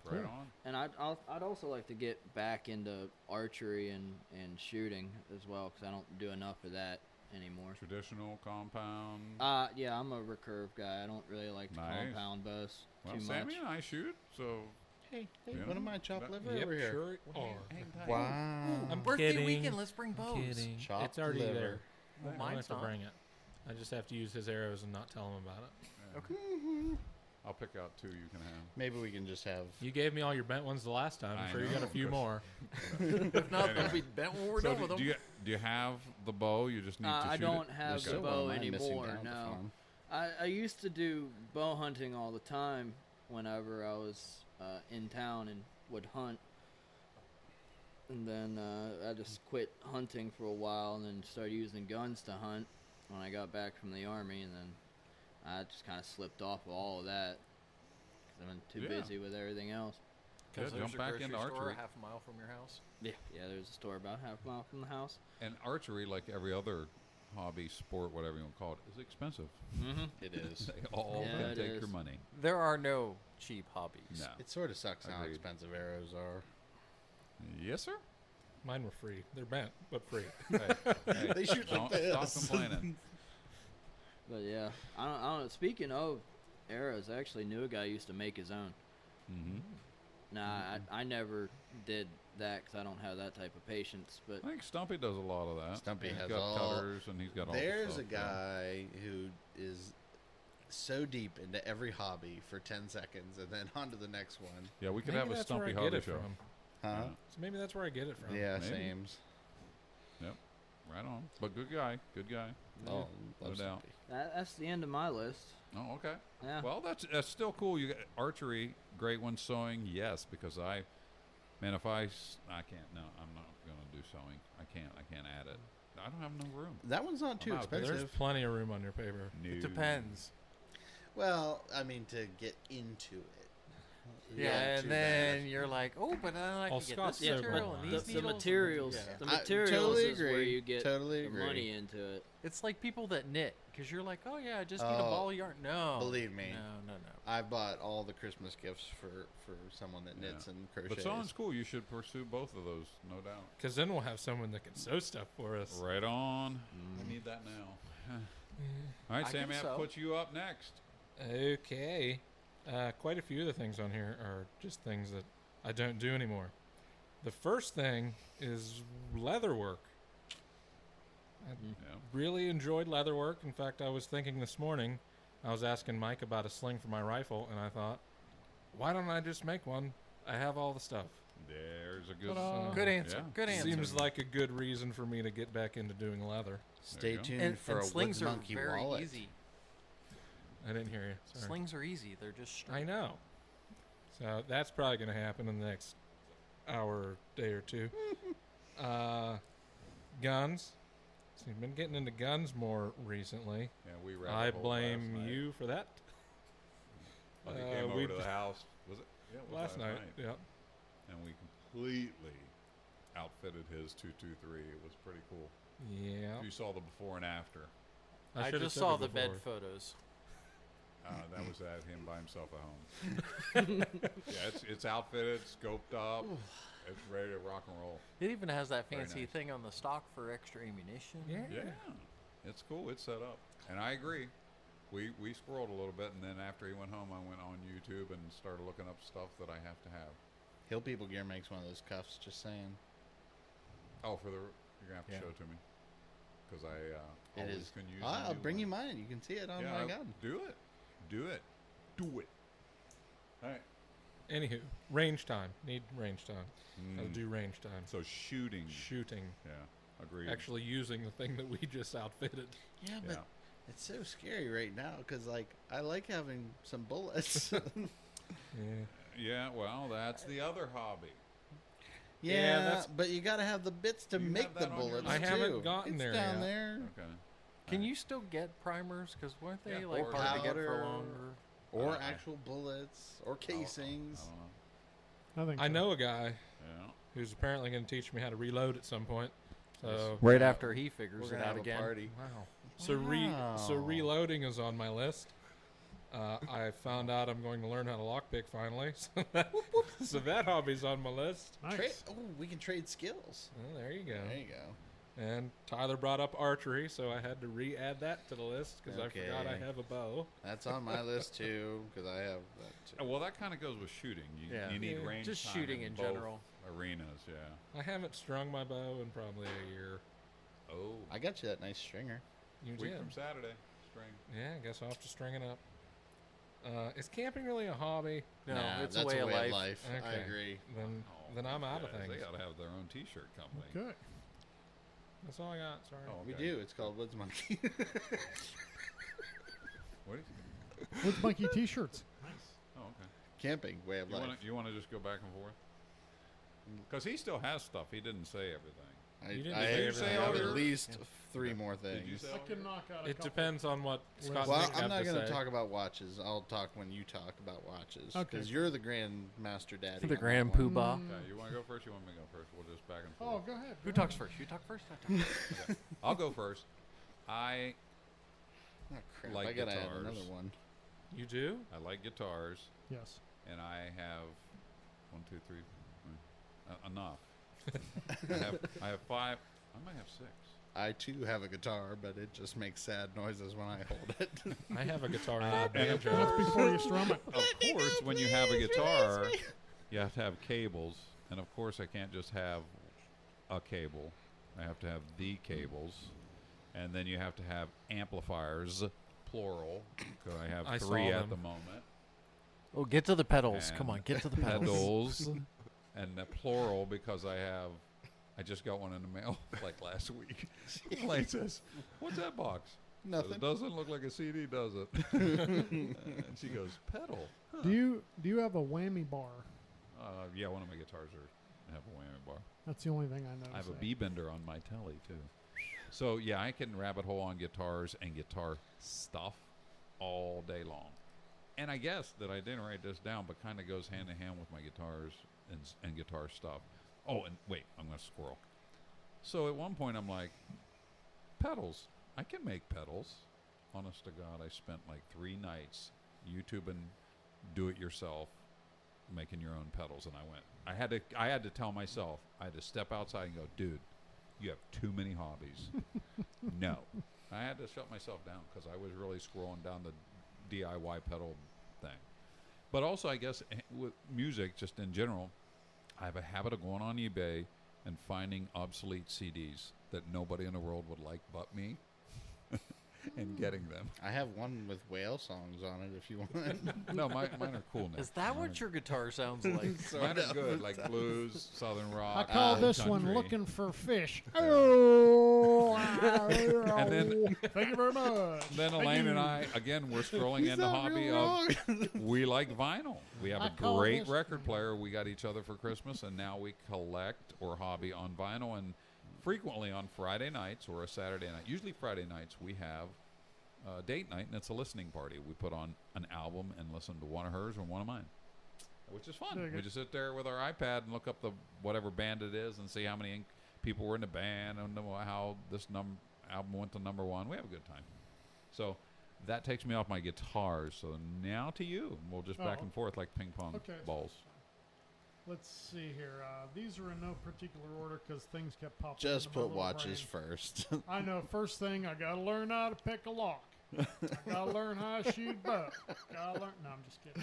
Right on. And I'd also like to get back into archery and shooting as well, because I don't do enough of that anymore. Traditional compound. Yeah, I'm a recurve guy. I don't really like to Nice. compound bows Well, too Sammy much. and I shoot, so Hey, Yeah. what am I chopped liver Yep, over here? sure are. hang tight. Wow. I'm Birthday kidding. weekend, let's bring I'm bows. kidding. Chopped It's already liver. there. Well, I don't have mine's to not. bring it. I just have to use his arrows and not tell him about it. Yeah. I'll pick out 2 you can have. Maybe we can just have. You gave me all your bent ones the last time. I'm I sure you got a know, few 'cause- more. If not, they'll be bent when we're So done with them. do you have the bow? You just need to shoot I don't it? have There's the still one bow of mine missing anymore. down at the No, farm. I used to do bow hunting all the time whenever I was in town and would hunt. And then I just quit hunting for a while, and then started using guns to hunt when I got back from the army, and then I just kind of slipped off of all of that because I've been too Yeah. busy with everything else. Yeah, Because jump there's a back grocery into store archery. a half a mile from your house. Yeah, there's a store about half a mile from the house. And archery, like every other hobby, sport, whatever you want to call it, is expensive. Mm-hmm. It is. They all Yeah, can it take your is. money. There are no cheap hobbies. No. It sort of sucks how Agreed. expensive arrows are. Yes, sir. Mine were free. They're bent, but free. Hey, They shoot don't like this. stop complaining. But yeah, I don't know. Speaking of arrows, I actually knew a guy who used to make his own. Mm-hmm. Nah, I never did that because I don't have that type of patience. But I think Stumpy does a lot of that. Stumpy He's has got all- cutters and he's got all. the There's stuff, a guy who is so deep into every hobby for 10 seconds and then on to the next one. Yeah, we could Maybe have a that's where Stumpy I get hobby it show. from. Huh? So maybe that's where I get it from. Yeah, Maybe. sames. Right on. But good guy. Good guy. Oh, No love doubt. Stumpy. that's the end of my list. Oh, okay. Yeah. Well, that's still cool. You got archery, great one. Sewing, yes, because I can't. No, I'm not gonna do sewing. I can't add it. I don't have enough room. That one's not too I'm out there. There's expensive. plenty of room on your paper. No. It depends. Well, I mean, to get into it. Yeah, Not and too then bad. you're like, oh, but then I Oh, can get Scott's this so material good. and The, these the needles. materials, Yeah. the I materials totally is where agree. you get Totally the agree. money into it. It's like people that knit, because you're like, oh yeah, I just need a Oh, ball of yarn. No, believe me. no. I bought all the Christmas gifts for someone that knits Yeah. and crochets. But sewing's cool. You should pursue both of those, no doubt. Because then we'll have someone that can sew stuff for us. Right on. I need that now. All right, I Sammy, can I have to sew. put you up next. Okay. Quite a few of the things on here are just things that I don't do anymore. The first thing is leather work. I Yeah. really enjoyed leather work. In fact, I was thinking this morning, I was asking Mike about a sling for my rifle, and I thought, why don't I just make one? I have all the stuff. There's a good. Ta-da. Good answer. Yeah. Good answer. Seems like a good reason for me to get back into doing leather. Stay you go. tuned and, for and a slings Woods are Monkey very wallet. easy. I didn't hear you. Sorry. Slings are easy. They're just straight. I know. So that's probably going to happen in the next hour, day or two. Guns. So you've been getting into guns more recently. Yeah, we I rabbit holed last blame night. you for that. Buddy came we over to d- the house. Was it? Yeah, it was Last night. Yeah. And we completely outfitted his 223. It was pretty cool. Yeah. You saw the before and after. I should've just took saw it the bed before. photos. That was at him by himself at home. Yeah, it's outfitted, scoped up. It's ready to rock and roll. It even has that Very fancy nice. thing on the stock for extra ammunition. Yeah. Yeah, it's cool. It's set up, and I agree. We squirreled a little bit, and then after he went home, I went on YouTube and started looking up stuff that I have to have. Hill People Gear makes one of those cuffs. Just saying. Oh, you're gonna have to Yeah. show it to me, because I It always is. can use. I'll bring you mine. You can see it on Yeah, my gun. do it. Do it. Do it. All right. Anywho, range time. Need range time. Gotta Mm. do range time. So shooting. Shooting. Yeah. Agreed. Actually using the thing that we just outfitted. Yeah, but Yeah. it's so scary right now because, like, I like having some bullets. Yeah. Yeah. Well, that's the other hobby. yeah, that's- but you got to have the bits to You have make the that on your bullets. list? I haven't too. gotten it's there down yet. there. Okay. Can you still get primers? Because weren't they Yeah, like or hard to get powder. for longer? Or I- actual bullets, or I casings. don't know. I think I so. know a guy Yeah. who's apparently going to teach me how to reload at some point. So Right Yeah. after he figures We're it gonna out have again. a party. wow. So Wow. reloading is on my list. I found out I'm going to learn how to lockpick finally. So that hobby's on my list. Nice. Oh, we can trade skills. Well, there you go. There you go. And Tyler brought up archery, so I had to re-add that to the list because I forgot I Okay. have a bow. That's on my list too, because I have that Oh, too. well, that kind of goes with shooting. Yeah. You need Yeah. range Just time shooting in both general. arenas. Yeah. I haven't strung my bow in probably a year. Oh. I got you that nice stringer. You Week did. from Saturday. String. Yeah, I guess I'll have to string it up. Is camping really a hobby? No, Nah, it's that's a way of life. I Okay. agree. Then I'm out of Guys, things. They got to have their own T-shirt company. Okay. That's all I got. Sorry. Oh, We okay. do. It's called Woods Monkey. What? Woods Monkey T-shirts. Nice. Oh, okay. Camping, way of life. You want to just go back and forth? Because he still has stuff. He didn't say everything. You didn't I say have everything. have Did you at say least 3 more things. Did you say I all can your- knock out a It couple. depends on what Scott Well, and Nick I'm have not to going to say. talk about watches. I'll talk when you talk about watches. Okay. Because you're the Grand Master Daddy. The on that Grand one. Poobah. Okay, you want to go first? You want me to go first? We'll just back and Oh, forth. go ahead. Who go talks ahead. first? You talk first? I talk first. I'll go first. I Oh, crap. Like I got to add guitars. another one. You do? like guitars, Yes. and I have 1, 2, 3, enough. I have 5. I might have 6. I too have a guitar, but it just makes sad noises when I hold it. I have a guitar and a And banjo. That's before you strum it. Of course, when you have a guitar, you have to have cables, and of course, I can't just have a cable. I have to have the cables, and then you have to have amplifiers, plural. Because I have I saw 3 at them. the moment. Oh, get to the pedals. Come And on, get to the pedals. Pedals, and the plural because I just got one in the mail like last week. Elaine says, "What's that box?" I said, Nothing. It doesn't look like a CD, does it? And she goes, "Pedal." Huh. Do you have a whammy bar? Yeah, one of my guitars have a whammy bar. That's the only thing I know. I have a B bender on my telly too. So yeah, I can rabbit hole on guitars and guitar stuff all day long. And I guess that I didn't write this down, but kind of goes hand in hand with my guitars and guitar stuff. Oh, and wait, I'm gonna squirrel. So at one point I'm like, pedals. I can make pedals. Honest to God, I spent like 3 nights YouTubing do it yourself, making your own pedals, and I had to tell myself, I had to step outside and go, dude, you have too many hobbies. No. I had to shut myself down because I was really scrolling down the DIY pedal thing. But also, I guess with music, just in general, I have a habit of going on eBay and finding obsolete CDs that nobody in the world would like but me and getting them. I have one with whale songs on it if you want. No, mine are cool now. Is that Mine what your guitar sounds like? Mine are good, like blues, southern I rock. call this country. one "Looking for Fish." Oh, And then- thank you very much. Then Thank Elaine and you. I, again, we're scrolling He's in the not hobby real wrong. of we like vinyl. We have I a call great this- record player we got each other for Christmas, and now we collect or hobby on vinyl. And frequently on Friday nights or a Saturday night, usually Friday nights, we have date night, and it's a listening party. We put on an album and listen to one of hers or one of mine. which is fun. Very We good. just sit there with our iPad and look up the whatever band it is and see how many people were in the band and how this album went to number one. We have a good time. So that takes me off my guitars. So now to you. We'll just back Oh. and forth like ping pong Okay. balls. Let's see here. These are in no particular order because things kept popping. Just into my put little watches brain. first. I know. First thing, I gotta learn how to pick a lock. I gotta learn how to shoot bow. Gotta learn. No, I'm just kidding.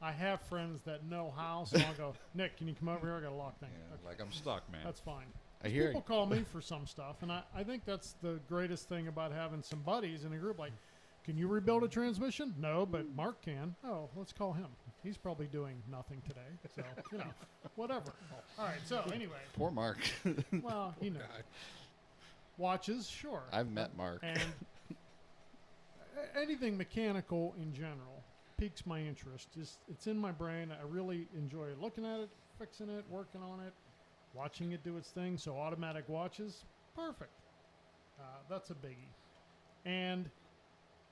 I have friends that know how, so I'll go, Nick, can you come over here? I got a lock thing. Yeah, Okay, like I'm stuck, man. that's fine. I hear People call me for some stuff, and I think that's the greatest thing about having some buddies in a group. Like, can you rebuild a transmission? No, but Mark can. Oh, let's call him. He's probably doing nothing today, so whatever. All right. So anyway, poor Mark. well, watches, sure. I've met Mark. And anything mechanical in general piques my interest. It's in my brain. I really enjoy looking at it, fixing it, working on it, watching it do its thing. So automatic watches, perfect. That's a biggie. And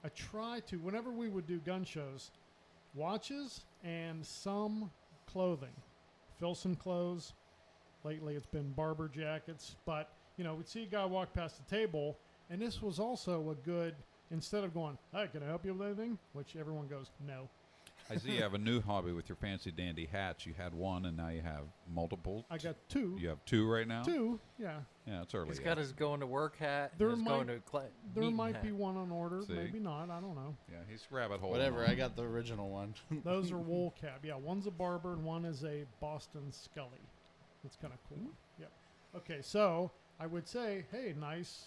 I try to, whenever we would do gun shows, watches and some clothing. Filson clothes. Lately it's been barber jackets. But, we'd see a guy walk past the table, and this was also a good, instead of going, hey, can I help you with anything? Which everyone goes, no. I see you have a new hobby with your fancy dandy hats. You had one, and now you have multiple. I got two. You have two right now? Two, yeah. Yeah, it's early. He's yet. got his going to work hat. There and his might- going to There meeting might hat. be one on order, See? maybe not. I don't know. Yeah, he's rabbit hole. Whatever. I got the original one. Those are wool cap. Yeah, one's a barber and one is a Boston Scully. That's kind of cool. Yep. Okay, so I would say, hey, nice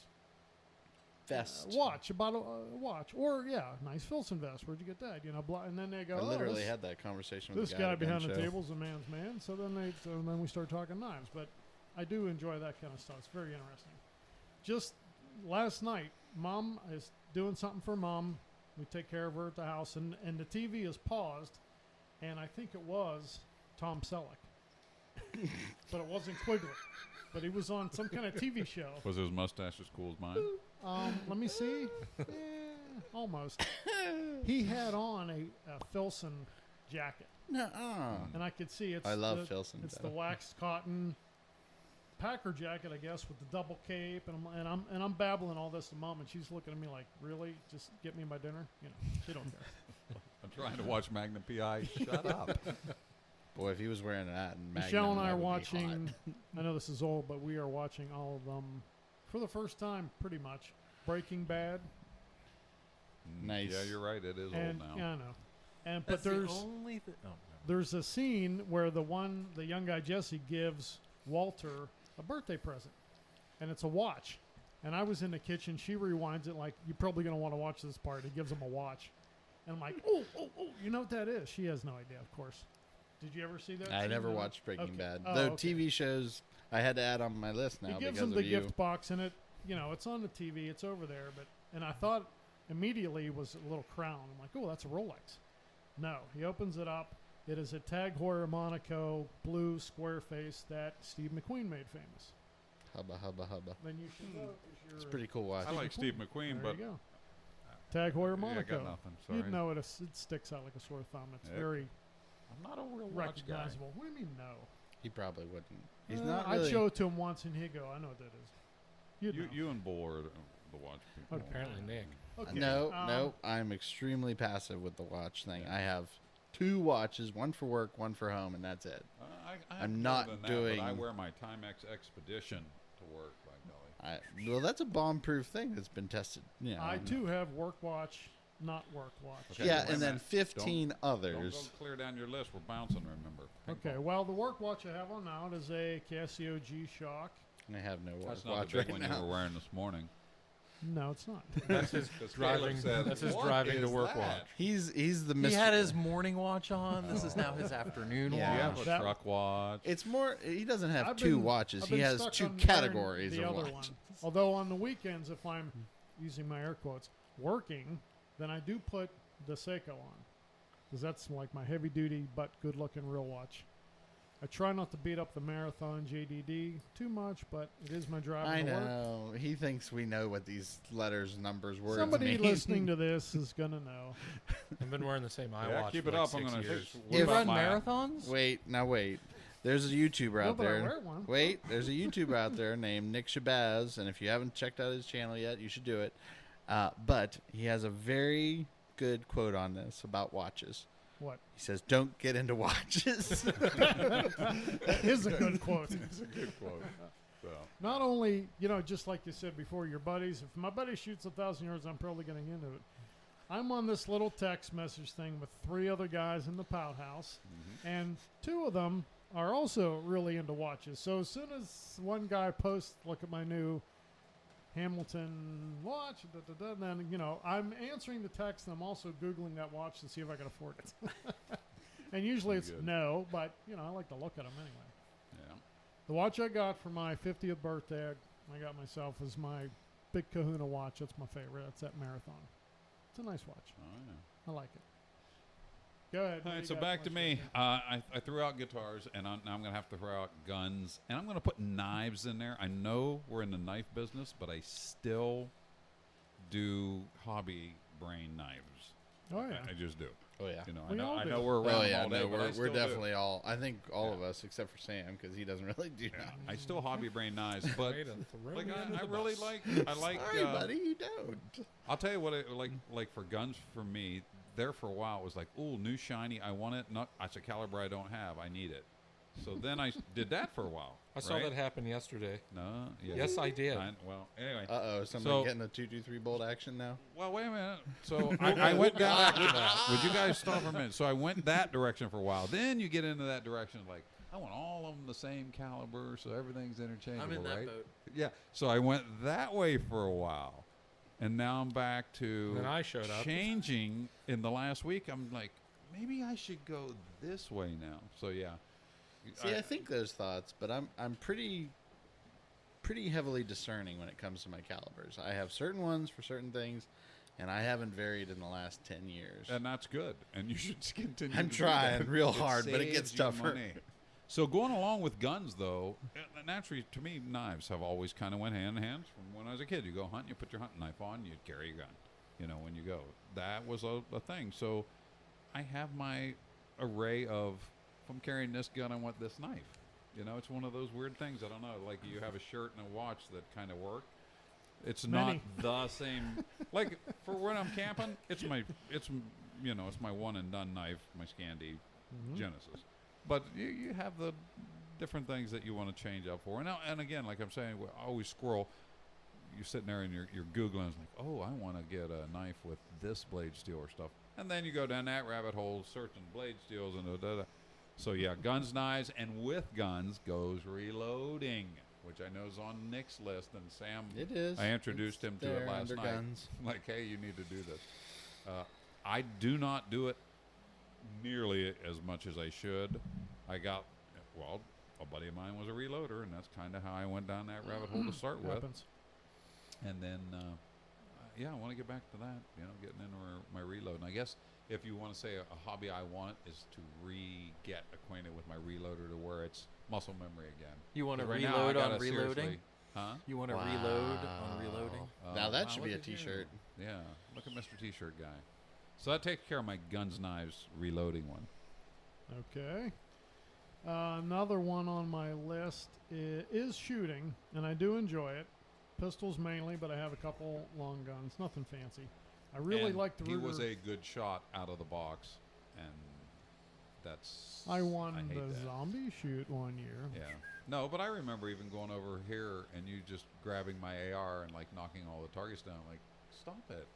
Vest. watch, about a watch, or nice Filson vest. Where'd you get that? And then they go, I literally this, had that conversation with this the guy guy at a gun behind the show. table's a man's man. So then we start talking knives. But I do enjoy that kind of stuff. It's very interesting. Just last night, Mom is doing something for Mom. We take care of her at the house, and the TV is paused, and I think it was Tom Selleck, but it wasn't Quigley. But he was on some kind of TV show. Was his mustache as cool as mine? Let me see. Almost. He had on a Filson jacket, Nuh-uh. and I could see it's. I love the, Filson, It's though. the waxed cotton Packer jacket, I guess, with the double cape, and I'm babbling all this to Mom, and she's looking at me like, really, just get me my dinner. She don't care. I'm trying to watch Magnum PI. Shut up. Boy, if he was wearing that and Magnum, Michelle and I that are would be watching. hot. I know this is old, but we are watching all of them for the first time, pretty much. Breaking Bad, Nice. Yeah, you're right. It is and old now. yeah, I know. And That's but there's the only thing. Oh, no. there's a scene where the young guy Jesse gives Walter a birthday present, and it's a watch. And I was in the kitchen. She rewinds it like, you're probably going to want to watch this part. He gives him a watch. And I'm like, oh, you know what that is? She has no idea, of course. Did you ever see that? I scene? never No? watched Breaking Okay. Bad. Oh, The okay. TV shows I had to add on my list now He gives because him of the you. gift box, and it's on the TV. It's over there. And I thought immediately it was a little crown. I'm like, oh, that's a Rolex. No, he opens it up. It is a Tag Heuer Monaco blue square face that Steve McQueen made famous. Hubba, hubba, hubba. Then you should vote. It's a pretty cool watch. I like Steve McQueen, There but you go. Tag Heuer yeah, I Monaco. got nothing. Sorry. You'd know it. It sticks out like a sore thumb. It's Yep. very I'm not a real watch guy. recognizable. What do you mean no? He probably wouldn't. He's not I'd really. show it to him once, and he'd go, "I know what that is." You'd know. You and Bull are the watch people. Okay. Apparently, Nick. Okay. No. I'm extremely passive with the watch thing. I have 2 watches, one for work, one for home, and that's it. I have I'm more not than doing- That, but I wear my Timex Expedition to work, by golly. Well, that's a bomb-proof thing that's been tested. Yeah. I too have work watch, not work watch. Okay, Yeah, wait a and then minute. 15 Don't others. go clear down your list. We're bouncing, remember. Ping Okay, pong. well, the work watch I have on now is a Casio G-Shock. I have no That's watch not the big right one now. you were wearing this morning. No, it's not. That's his driving- that's his driving to work watch. He's the He Mr. had his morning watch on. This is now his afternoon Yeah. You watch. have a That- truck watch. It's more. He doesn't have I've 2 been- watches. I've He been has stuck 2 on wearing categories the of other watches. one. Although on the weekends, if I'm using my air quotes, working, then I do put the Seiko on. Because that's like my heavy duty but good looking real watch. I try not to beat up the marathon JDD too much, but it is my drive I to work. know. He thinks we know what these letters, numbers, words Somebody mean. listening to this is going to know. I've been wearing the same Yeah, iWatch keep for it like up. I'm 6 gonna years. What You about run my- marathons? Wait. There's a YouTuber No, out but I there. wear one. Wait, there's a YouTuber out there named Nick Shabazz, and if you haven't checked out his channel yet, you should do it. But he has a very good quote on this about watches. What? He says, "Don't get into watches." That is a good quote. It's a good quote. So, Not only, just like you said before, your buddies. If my buddy shoots 1,000 yards, I'm probably getting into it. I'm on this little text message thing with 3 other guys in the pout house, and 2 of them are also really into watches. So as soon as one guy posts, look at my new Hamilton watch, then, I'm answering the text, and I'm also Googling that watch to see if I can afford it. And usually it's Good. no, but, I like to look at them anyway. yeah. The watch I got for my 50th birthday, I got myself, is my Big Kahuna watch. That's my favorite. That's that Marathon. It's a nice watch. Oh, yeah. I like it. Go ahead. All what right, do so you got back for to us me. right I threw out guitars, and now I'm going to have to throw out guns, and I'm going to put knives in there. I know we're in the knife business, but I still do hobby brain knives. now? Oh, yeah. I just do. Oh yeah. We all I do. know we're around Oh them yeah. all day, No, but I still we're do. definitely all. I think all Yeah. of us, except for Sam, because he doesn't really do that. I still hobby brain knives, but Way to throw like me under I the really bus. I like. Sorry, buddy, you don't. I'll tell you what, like for guns for me, there for a while it was like, ooh, new shiny, I want it. Not, it's a caliber I don't have, I need it. So then I did that for a while. I saw right? that happen yesterday. No, yeah. Yes, I did. Well, anyway. Somebody So- getting a 223 bolt action now. Well, wait a minute. So I went down. Would you guys stop for a minute? So I went that direction for a while. Then you get into that direction, like I want all of them the same caliber, so everything's interchangeable, I'm in that right? boat. Yeah. So I went that way for a while, and now I'm back to Then I showed up. changing in the last week. I'm like, maybe I should go this way now. So yeah. See, I think those thoughts, but I'm pretty heavily discerning when it comes to my calibers. I have certain ones for certain things, and I haven't varied in the last 10 years. And that's good. And you should continue. I'm to do trying that. real hard, but it saves gets you tougher. money. So going along with guns, though, naturally to me, knives have always kind of went hand in hand from when I was a kid. You go hunt, you put your hunting knife on, you carry a gun. When you go, that was a thing. So I have my array of. If I'm carrying this gun, I want this knife. It's one of those weird things. I don't know. Like you have a shirt and a watch that kind of work. It's Many. not the same. Like for when I'm camping, it's my one and done knife, my Scandi Genesis. But you have the different things that you want to change up for. And again, like I'm saying, I always squirrel. You're sitting there and you're Googling. It's like, oh, I want to get a knife with this blade steel or stuff. And then you go down that rabbit hole, searching blade steels and da-da-da. So yeah, guns, knives, and with guns goes reloading, which I know is on Nick's list. And Sam, It is. I introduced him to it there last under night. guns. Like, hey, you need to do this. I do not do it nearly as much as I should. A buddy of mine was a reloader, and that's kind of how I went down that rabbit hole to start with. Happens. And then, I want to get back to that, getting into my reload. And I guess if you want to say a hobby I want is to get acquainted with my reloader to where it's muscle memory again. You want to 'Cause right now, I reload on gotta reloading? seriously- Huh? You want to Wow. reload on reloading? Now that wow, should be look a at you. T-shirt. Yeah, look at Mr. T-shirt guy. So that takes care of my guns, knives, reloading one. Okay. Another one on my list is shooting, and I do enjoy it. Pistols mainly, but I have a couple long guns. Nothing fancy. I really And like the he Ruger. was a good shot out of the box, and that's. I won hate the that. zombie shoot one year. Yeah. No, but I remember even going over here and you just grabbing my AR and like knocking all the targets down. Like, stop it.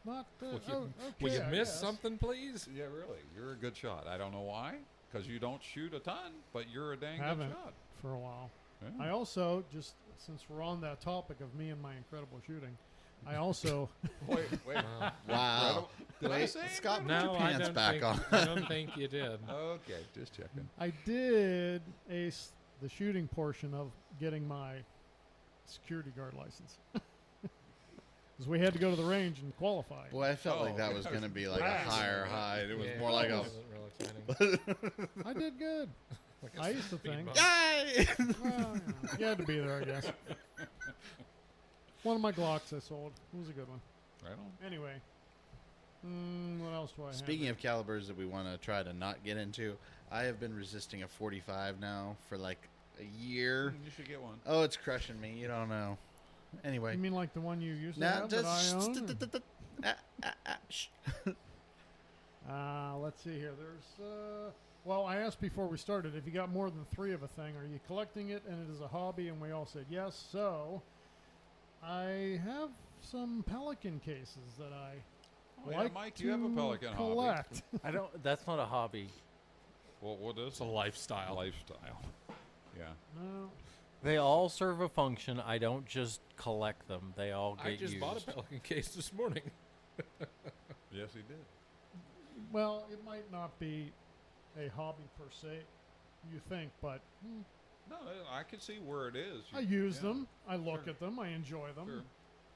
Not. Will you, okay, will you I miss guess. something, please? Yeah, really. You're a good shot. I don't know why, because you don't shoot a ton, but you're a dang Haven't. good shot. For a while. Yeah. I also just since we're on that topic of me and my incredible shooting, I also Wait. Wow. Did I Wait, say Scott, put No, your I pants don't back think. on. I don't think you did. Okay, just checking. I did ace the shooting portion of getting my security guard license. because we had to go to the range and qualify. Boy, I felt like that was going to be like a higher high. It was more like it a. wasn't real exciting. I did good. Like a I used to speed think. bump. Yay! Well, you had to be there, I guess. One of my Glocks I sold. It was a good one. Right on. Anyway, what else do I have? Speaking of calibers that we want to try to not get into, I have been resisting a 45 now for like a year. You should get one. Oh, it's crushing me. You don't know. Anyway. You mean like the one you used to Now, have that I own? Let's see here. There's, well, I asked before we started if you got more than 3 of a thing, are you collecting it and it is a hobby? And we all said yes. So I have some Pelican cases that I Oh, yeah, like Mike, to you have a Pelican hobby. collect. I don't. That's not a hobby. Well, what is It's a lifestyle. lifestyle? Yeah. No, They all serve a function. I don't just collect them. They all get I just used. bought a Pelican case this morning. Yes, he did. well, it might not be a hobby per se, you think, but No, I can see where it is. I use Yeah. them. I look Sure. at them. I enjoy them. Sure.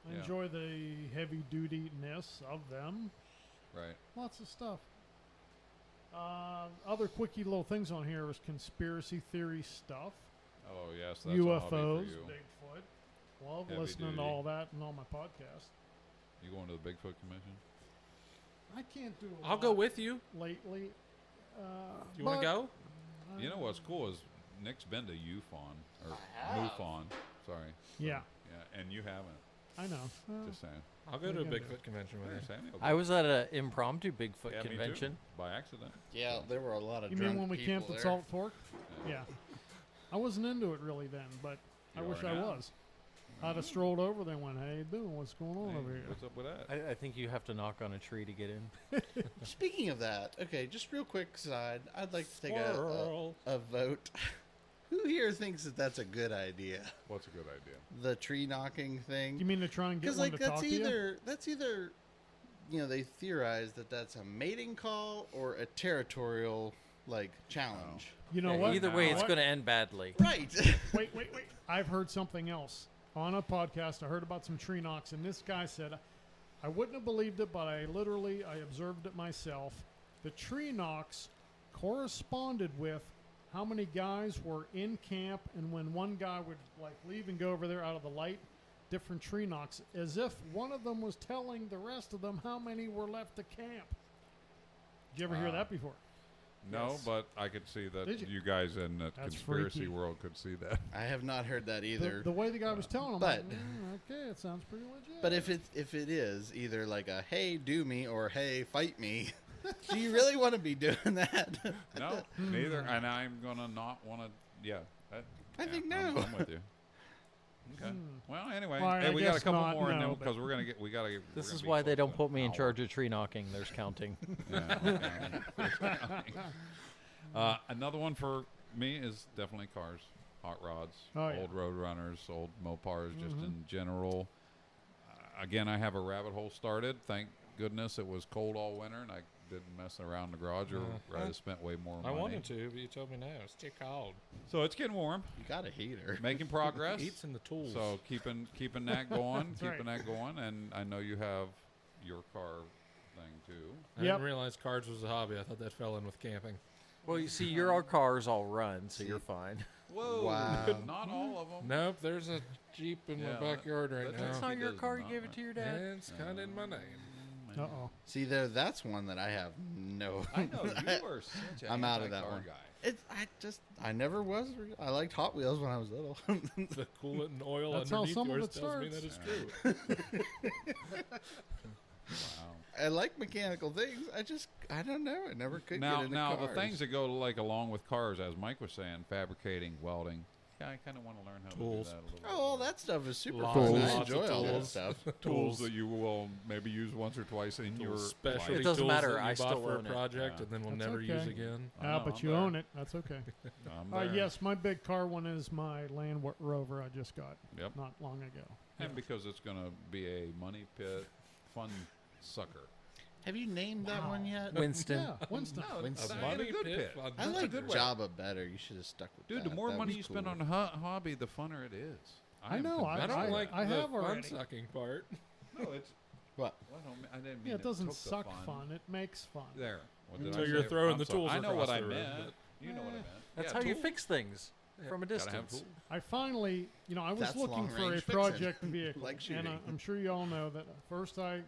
I Yeah. enjoy the heavy dutiness of them. Right. Lots of stuff. Other quickie little things on here is conspiracy theory stuff, Oh, yes, that's a hobby UFOs, for you. Bigfoot. Love Heavy listening duty. to all that and all my podcasts. You going to the Bigfoot convention? I can't do a I'll go lot with you. lately. You want to go? You know what's cool is Nick's been to UFON or MUFON. Sorry. Yeah, Yeah, and you haven't. I know. Just saying. I'll go to a What are you gonna Bigfoot convention with you. Samuel I was at an impromptu Bigfoot yeah, me too, convention. by accident. Yeah, there were a lot of You drunk mean when we people camped there. at Salt Fork? Yeah. Yeah. I wasn't into it really then, but I You wish are I now. was. I'd have strolled over there and went, how you doing? What's going on Hey, over here? what's up with that? I think you have to knock on a tree to get in. Speaking of that, okay, just real quick side, I'd like to take Squirrel. a vote. Who here thinks that that's a good idea? What's a good idea? The tree knocking thing? You mean to try and get Because one like to talk to you? that's either you know, they theorize that that's a mating call or a territorial like challenge. You know Yeah, what? Either way, You know it's what? going to end badly. Right. Wait. I've heard something else. On a podcast, I heard about some tree knocks, and this guy said, I wouldn't have believed it, but I observed it myself. The tree knocks corresponded with how many guys were in camp, and when one guy would like leave and go over there out of the light, different tree knocks, as if one of them was telling the rest of them how many were left to camp. Did you ever hear that before? No, Yes. but I could see that Did you? you guys in the That's conspiracy freaky. world could see that. I have not heard that either. The way the guy was telling them, But- okay, it sounds pretty legit. But if it is either like a hey do me or hey fight me, do you really want to be doing that? No, neither. And I'm gonna not want to. Yeah, I think I'm no. with you. Okay. Well, anyway, All right, hey, I we got a guess couple not, more in no, there but- because we're gonna get. We gotta get. we're This gonna is be why they close don't to put me in an charge of tree knocking. There's counting. hour. Yeah. Another one for me is definitely cars, hot rods, Oh, yeah. old road runners, old Mopars, just in general. Again, I have a rabbit hole started. Thank goodness it was cold all winter, and I didn't mess around the garage, or I'd have spent way more I money. wanted to, but you told me no. It's too cold. So it's getting warm, You got a heater. making progress. Eats in the tools. So keeping that going, That's keeping that going, and I know you have your car thing too. I Yep. didn't realize cards was a hobby. I thought that fell in with camping. Well, you see, your cars all run, so you're fine. Whoa! Wow. Not all of them. Nope, there's a Jeep in Yeah, my backyard right that's now. That's He not your does car. You not gave it run. to your dad. It's kind of in my name. Uh-oh. See that's one that I have no. I know you are such an I'm out of that anti-car one. guy. I never was. I liked Hot Wheels when I was little. The coolant and oil That's how underneath some of yours it tells me starts. that it's true. Wow. I like mechanical things. I don't know. I never could Now, get into now cars. the things that go like along with cars, as Mike was saying, fabricating, welding. Yeah, I kind of want to learn how Tools. to do that a little bit. Oh, all that stuff is super Lots fun. and I lots of enjoy all that tools. stuff. Tools that you will maybe use once or twice in your Specialty life. It doesn't tools matter, that you I bought still for a own it. project Yeah. and then we'll That's never use okay. again. I know, But I'm you there. own it. That's okay. I'm there. Yes, my big car one is my Land Rover I just got Yep. not long ago. And because it's going to be a money pit, fun sucker. Have you named that one yet? Winston. Yeah, Winston. No, it's Winston. not in a money good pit pit. fun. I That's a like good way. Java better. You should have stuck with Dude, that. the more That money was you spend cool. on a hobby, the funner it is. I am know, convinced I of don't that. like I the have fun already. sucking part. No, it's. What? Well, I didn't mean Yeah, it doesn't took the suck fun. It makes fun. There. What did Until I you're say? throwing I'm the sorry. tools I know across what I the room, meant. You know what I meant. That's Yeah, how you tools. fix things from a Gotta have distance. tools. I finally, I was That's looking for a long-range fixing. project vehicle, Like and shooting. I'm sure you all know that first I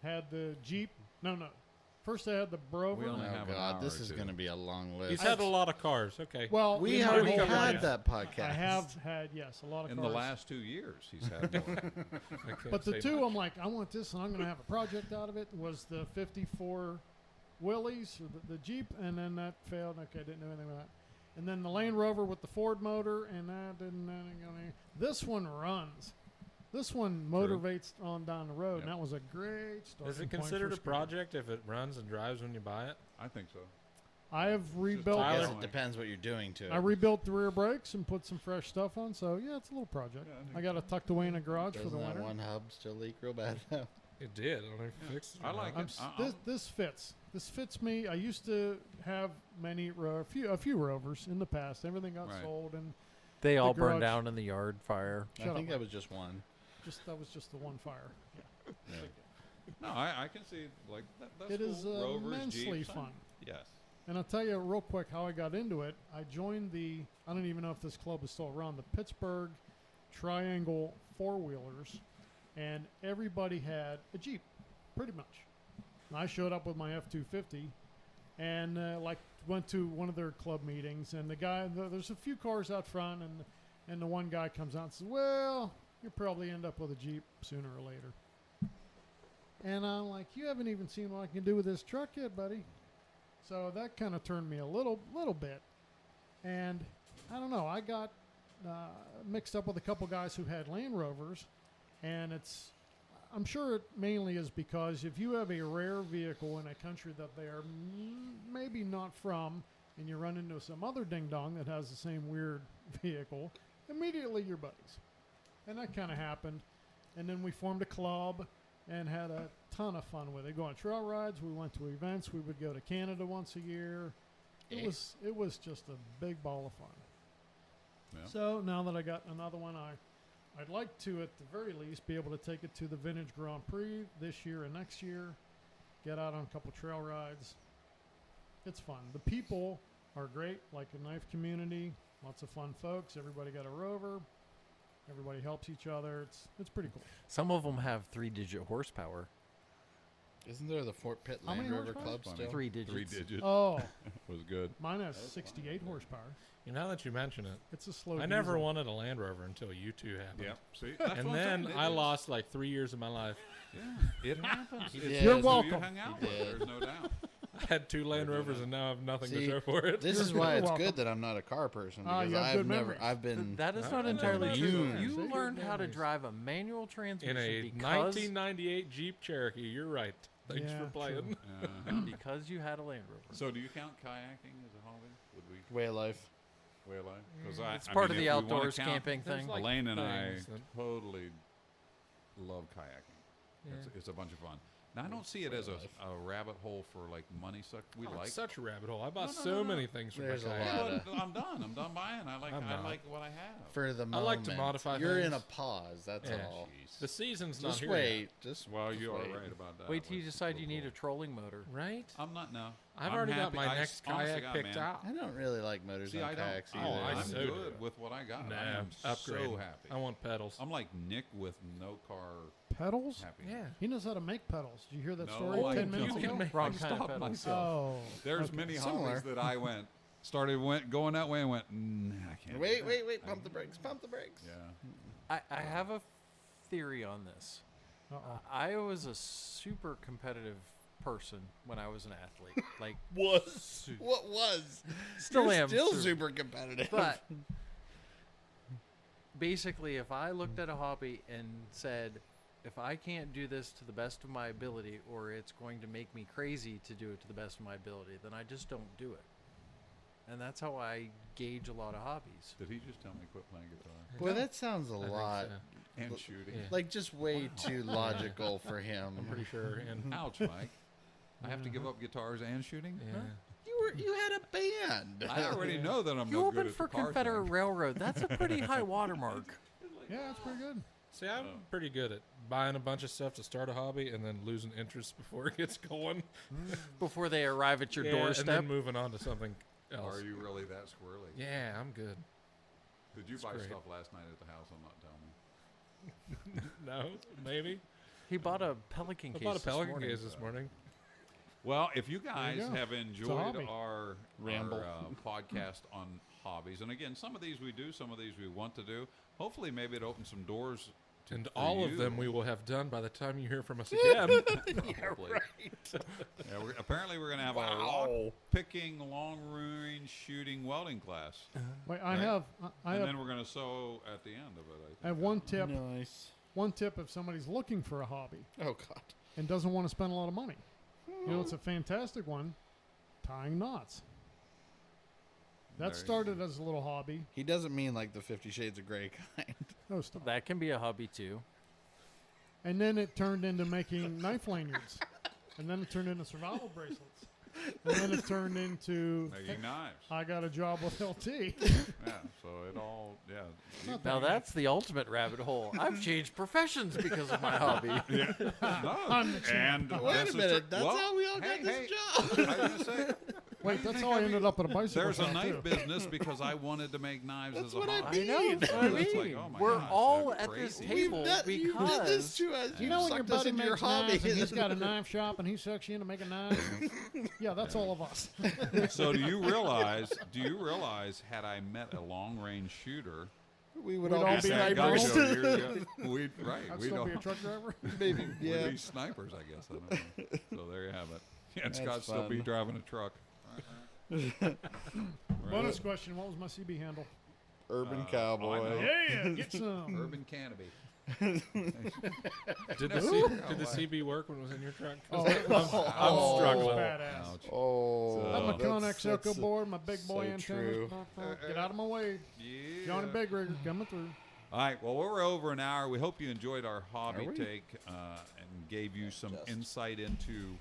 had the Jeep. No. First I had the Brover. We only Oh have an God, hour this or is two. going to be a long list. He's had a lot of cars. Okay. Well, We in my already whole had life, that podcast. I have had, yes, a lot of In cars. the last 2 years, he's had more. I can't But the say two, much. I'm like, I want this, and I'm going to have a project out of it. Was the '54 Willys, or the Jeep, and then that failed. Okay, didn't do anything with that. And then the Land Rover with the Ford motor, and that didn't go anywhere. This one runs. This one motivates on down the road, Yep. and that was a great start. Is it considered a project if it runs and drives when you buy it? I think so. I have rebuilt. I guess Tyler? it depends what you're doing to it. I rebuilt the rear brakes and put some fresh stuff on. So yeah, it's a little project. Yeah, I think I got it tucked away in a garage for Doesn't the that winter. one hub still leak real bad now? It did. I don't know if it fixed it. I or like not. it. This fits. This fits me. I used to have a few Rovers in the past. Everything got Right. sold, and They all garage- burned down in the yard fire. I Shut think up, that was just one. that was just the one fire. Yeah. No, I can see like that's It cool. is Rovers, immensely Jeeps, fun. Yes. And I'll tell you real quick how I got into it. I joined I don't even know if this club is still around, the Pittsburgh Triangle four-wheelers, and everybody had a Jeep, pretty much. And I showed up with my F-250 and went to one of their club meetings, and there's a few cars out front, and the one guy comes out and says, well, you'll probably end up with a Jeep sooner or later. And I'm like, you haven't even seen what I can do with this truck yet, buddy. So that kind of turned me a little bit. And I don't know, I got mixed up with a couple guys who had Land Rovers, and I'm sure it mainly is because if you have a rare vehicle in a country that they are maybe not from, and you run into some other ding-dong that has the same weird vehicle, immediately you're buddies. And that kind of happened. And then we formed a club and had a ton of fun with it. Go on trail rides. We went to events. We would go to Canada once a year. It was just a big ball of fun. Yeah. So now that I got another one, I'd like to, at the very least, be able to take it to the Vintage Grand Prix this year and next year. Get out on a couple trail rides. It's fun. The people are great, like a knife community. Lots of fun folks. Everybody got a Rover. Everybody helps each other. It's pretty cool. Some of them have 3-digit horsepower. Isn't there the Fort Pitt How Land many Rover horsepower? Club still? 3 digits. 3 digits Oh, was good. mine has 68 horsepower. Now that you mention it, It's a slow I never diesel. wanted a Land Rover until you two happened. Yeah. See, that's And what I'm then saying. I lost like 3 years of my life. Yeah, it happens. It's did. just You're who welcome. You hung out He with. did. There's no doubt. I had 2 Land Rovers and now I have nothing See, to show for it. This is You're why it's welcome. good that I'm not a car person Ah, because you have I've good never, memories. I've been. That is not No, entirely no, true. no, no. You Say learned good how to memories. drive a manual transmission In a because 1998 Jeep Cherokee. You're right. Thanks Yeah, for playing. true. Uh-huh. because you had a Land Rover. So, do you count kayaking as a hobby? Would we Way of life. whale life? Because It's part of the outdoors camping There's thing. like Elaine and I things that- totally love kayaking. Yeah. It's a bunch of fun. Now I don't see it as a rabbit hole for like money suck. We Oh, like. it's such a rabbit hole. I bought No, no, so no, no. many things for There's my a kayak. lot. Well, I'm done. I'm done buying. I I'm not. like what I have. For the I moment. like to modify You're in a things. pause. That's Yeah. all. The season's not Just here wait. yet. Just Well, you are wait. right about that. Wait till you It's decide so you need cool. a trolling motor. Right? I'm not now. I've I'm already got happy. my I next honest to kayak God, picked man. out. I don't really like motors See, on I don't. kayaks Oh, either. I I'm so good do. with what I got. Nah, I am upgrade. so happy. I want pedals. I'm like Nick with no car Pedals? happy. Yeah. He knows how to make pedals. Did you hear that No, story I 10 don't. minutes You ago? can make Wrong I kind of stopped pedals. myself. Oh, There's okay. many Similar. hobbies that I went going that way and went. I can't. do Wait, that." wait, wait. Pump the brakes. Pump the brakes. Yeah. I have a theory on this. Uh-oh. I was a super competitive person when I was an athlete. Like, Was. What was? still You're am. still super- super competitive. But basically, if I looked at a hobby and said, if I can't do this to the best of my ability, or it's going to make me crazy to do it to the best of my ability, then I just don't do it. And that's how I gauge a lot of hobbies. Did he just tell me quit playing guitar Boy, that sounds a I think lot. so. and shooting? Yeah. Like just way too logical for him. I'm pretty sure. And Ouch, Mike. I have to give up guitars and shooting. yeah. You had a band. I already know that I'm You no open good at for the car Confederate thing. Railroad. That's a pretty high watermark. Yeah, that's pretty good. See, I'm pretty good at buying a bunch of stuff to start a hobby and then losing interest before it gets going. Before they arrive at your And doorstep. then moving on to something else. Are you really that squirrely? Yeah, I'm good. Did you That's buy great. stuff last night at the house? I'm not telling me. No, maybe. He bought a Pelican I case. bought a this Pelican morning. case this morning. Well, if you guys go. have a enjoyed hobby. our Ramble. podcast on hobbies, and again, some of these we do, some of these we want to do. Hopefully, maybe it opens some doors. And for all of you. them we will have done by the time you hear from us again. Probably. Yeah, apparently, we're going to have a lock picking, long range shooting welding class, Wait, Right. I and have, then we're going to sew at the end of it. I think. I have one tip. Nice. One tip if somebody's looking for a hobby Oh God. and doesn't want to spend a lot of money. You know, it's a fantastic one. Tying knots. There That you started as a little hobby. He doesn't mean like the 50 Shades of Grey kind. No stuff. That can be a hobby too. And then it turned into making knife lanyards. And then it turned into survival bracelets. And then it turned into Making knives. I got a job with LT. Yeah, so it all, yeah. Not Now that that's the ultimate rabbit hole. I've changed professions because of my hobby. No, I'm the champ. and Wait this a is minute. true. That's Well, how we all hey, got this hey, job. I was gonna say, Wait, that's how I ended up at a bicycle there's a shop, knife too. business because I wanted to make knives That's as a what I hobby. I know. That's what I It's like, mean. oh my We're gosh, all that's at this crazy. table You did this because to us. You know when your sucked us buddy into your makes hobby. knives and he's got a knife shop and he sucks you into making knives? Yeah, that's all of us. So do you realize? Had I met a long range shooter, we would We'd all all be be that gun snipers. show years ago, we'd I'd we'd still all be a truck driver. Maybe, we'd yeah. be snipers, I guess. I don't know. So there you have it. Yeah, and That's Scott still be fun. driving a truck. Bonus question: what was my CB handle? Urban I know. Cowboy. Yeah, get some. Urban Canopy. Did Never the, figured out did the why. CB work when it was in your truck? 'Cause Oh, I'm oh, struggling. badass. Ouch. Oh, I have my that's- Connex Echo board, my big boy so antennas. true. Get out of my way, Yeah. Johnny Big Rigger coming through. All right. Well, we're over an hour. We hope you enjoyed our hobby Are we? take and gave you some Just. insight into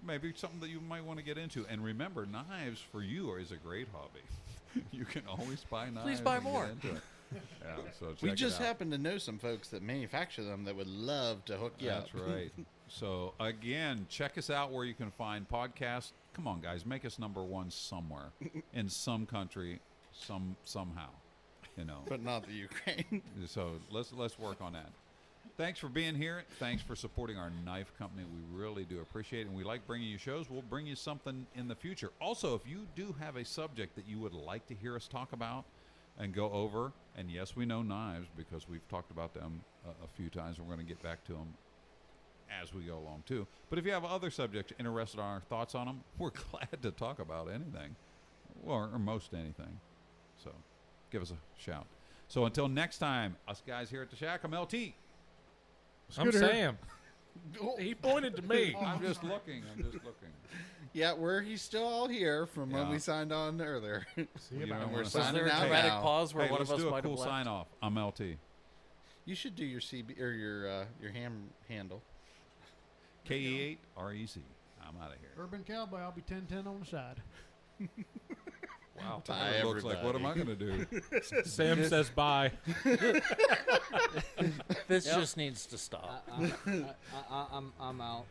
maybe something that you might want to get into. And remember, knives for you is a great hobby. You can always buy knives. Please buy and get more. into it. Yeah. So We check it just out. happen to know some folks that manufacture them that would love to hook you That's up. right. So again, check us out where you can find podcasts. Come on, guys, make us number one somewhere in some country, somehow. You know. But not the Ukraine. So let's work on that. Thanks for being here. Thanks for supporting our knife company. We really do appreciate it. And we like bringing you shows. We'll bring you something in the future. Also, if you do have a subject that you would like to hear us talk about and go over, and yes, we know knives because we've talked about them a few times. We're going to get back to them as we go along too. But if you have other subjects interested in our thoughts on them, we're glad to talk about anything, or most anything. So give us a shout. So until next time, us guys here at the Shack, I'm LT. I'm Scooter. Sam. He pointed to me. I'm just looking. Yeah, he's still all here from when Yeah. we signed on earlier. See You you don't back. wanna We're Was signing there a out dramatic now. pause where Hey, one let's of us do a might cool have left? sign off. I'm LT. You should do your CB or your ham handle. KE8REC. I'm out of here. Urban Cowboy, I'll be 10-10 on the side. Wow. Bye, It looks like, what am I everybody. going to do? Sam says bye. This just needs to stop. I'm out.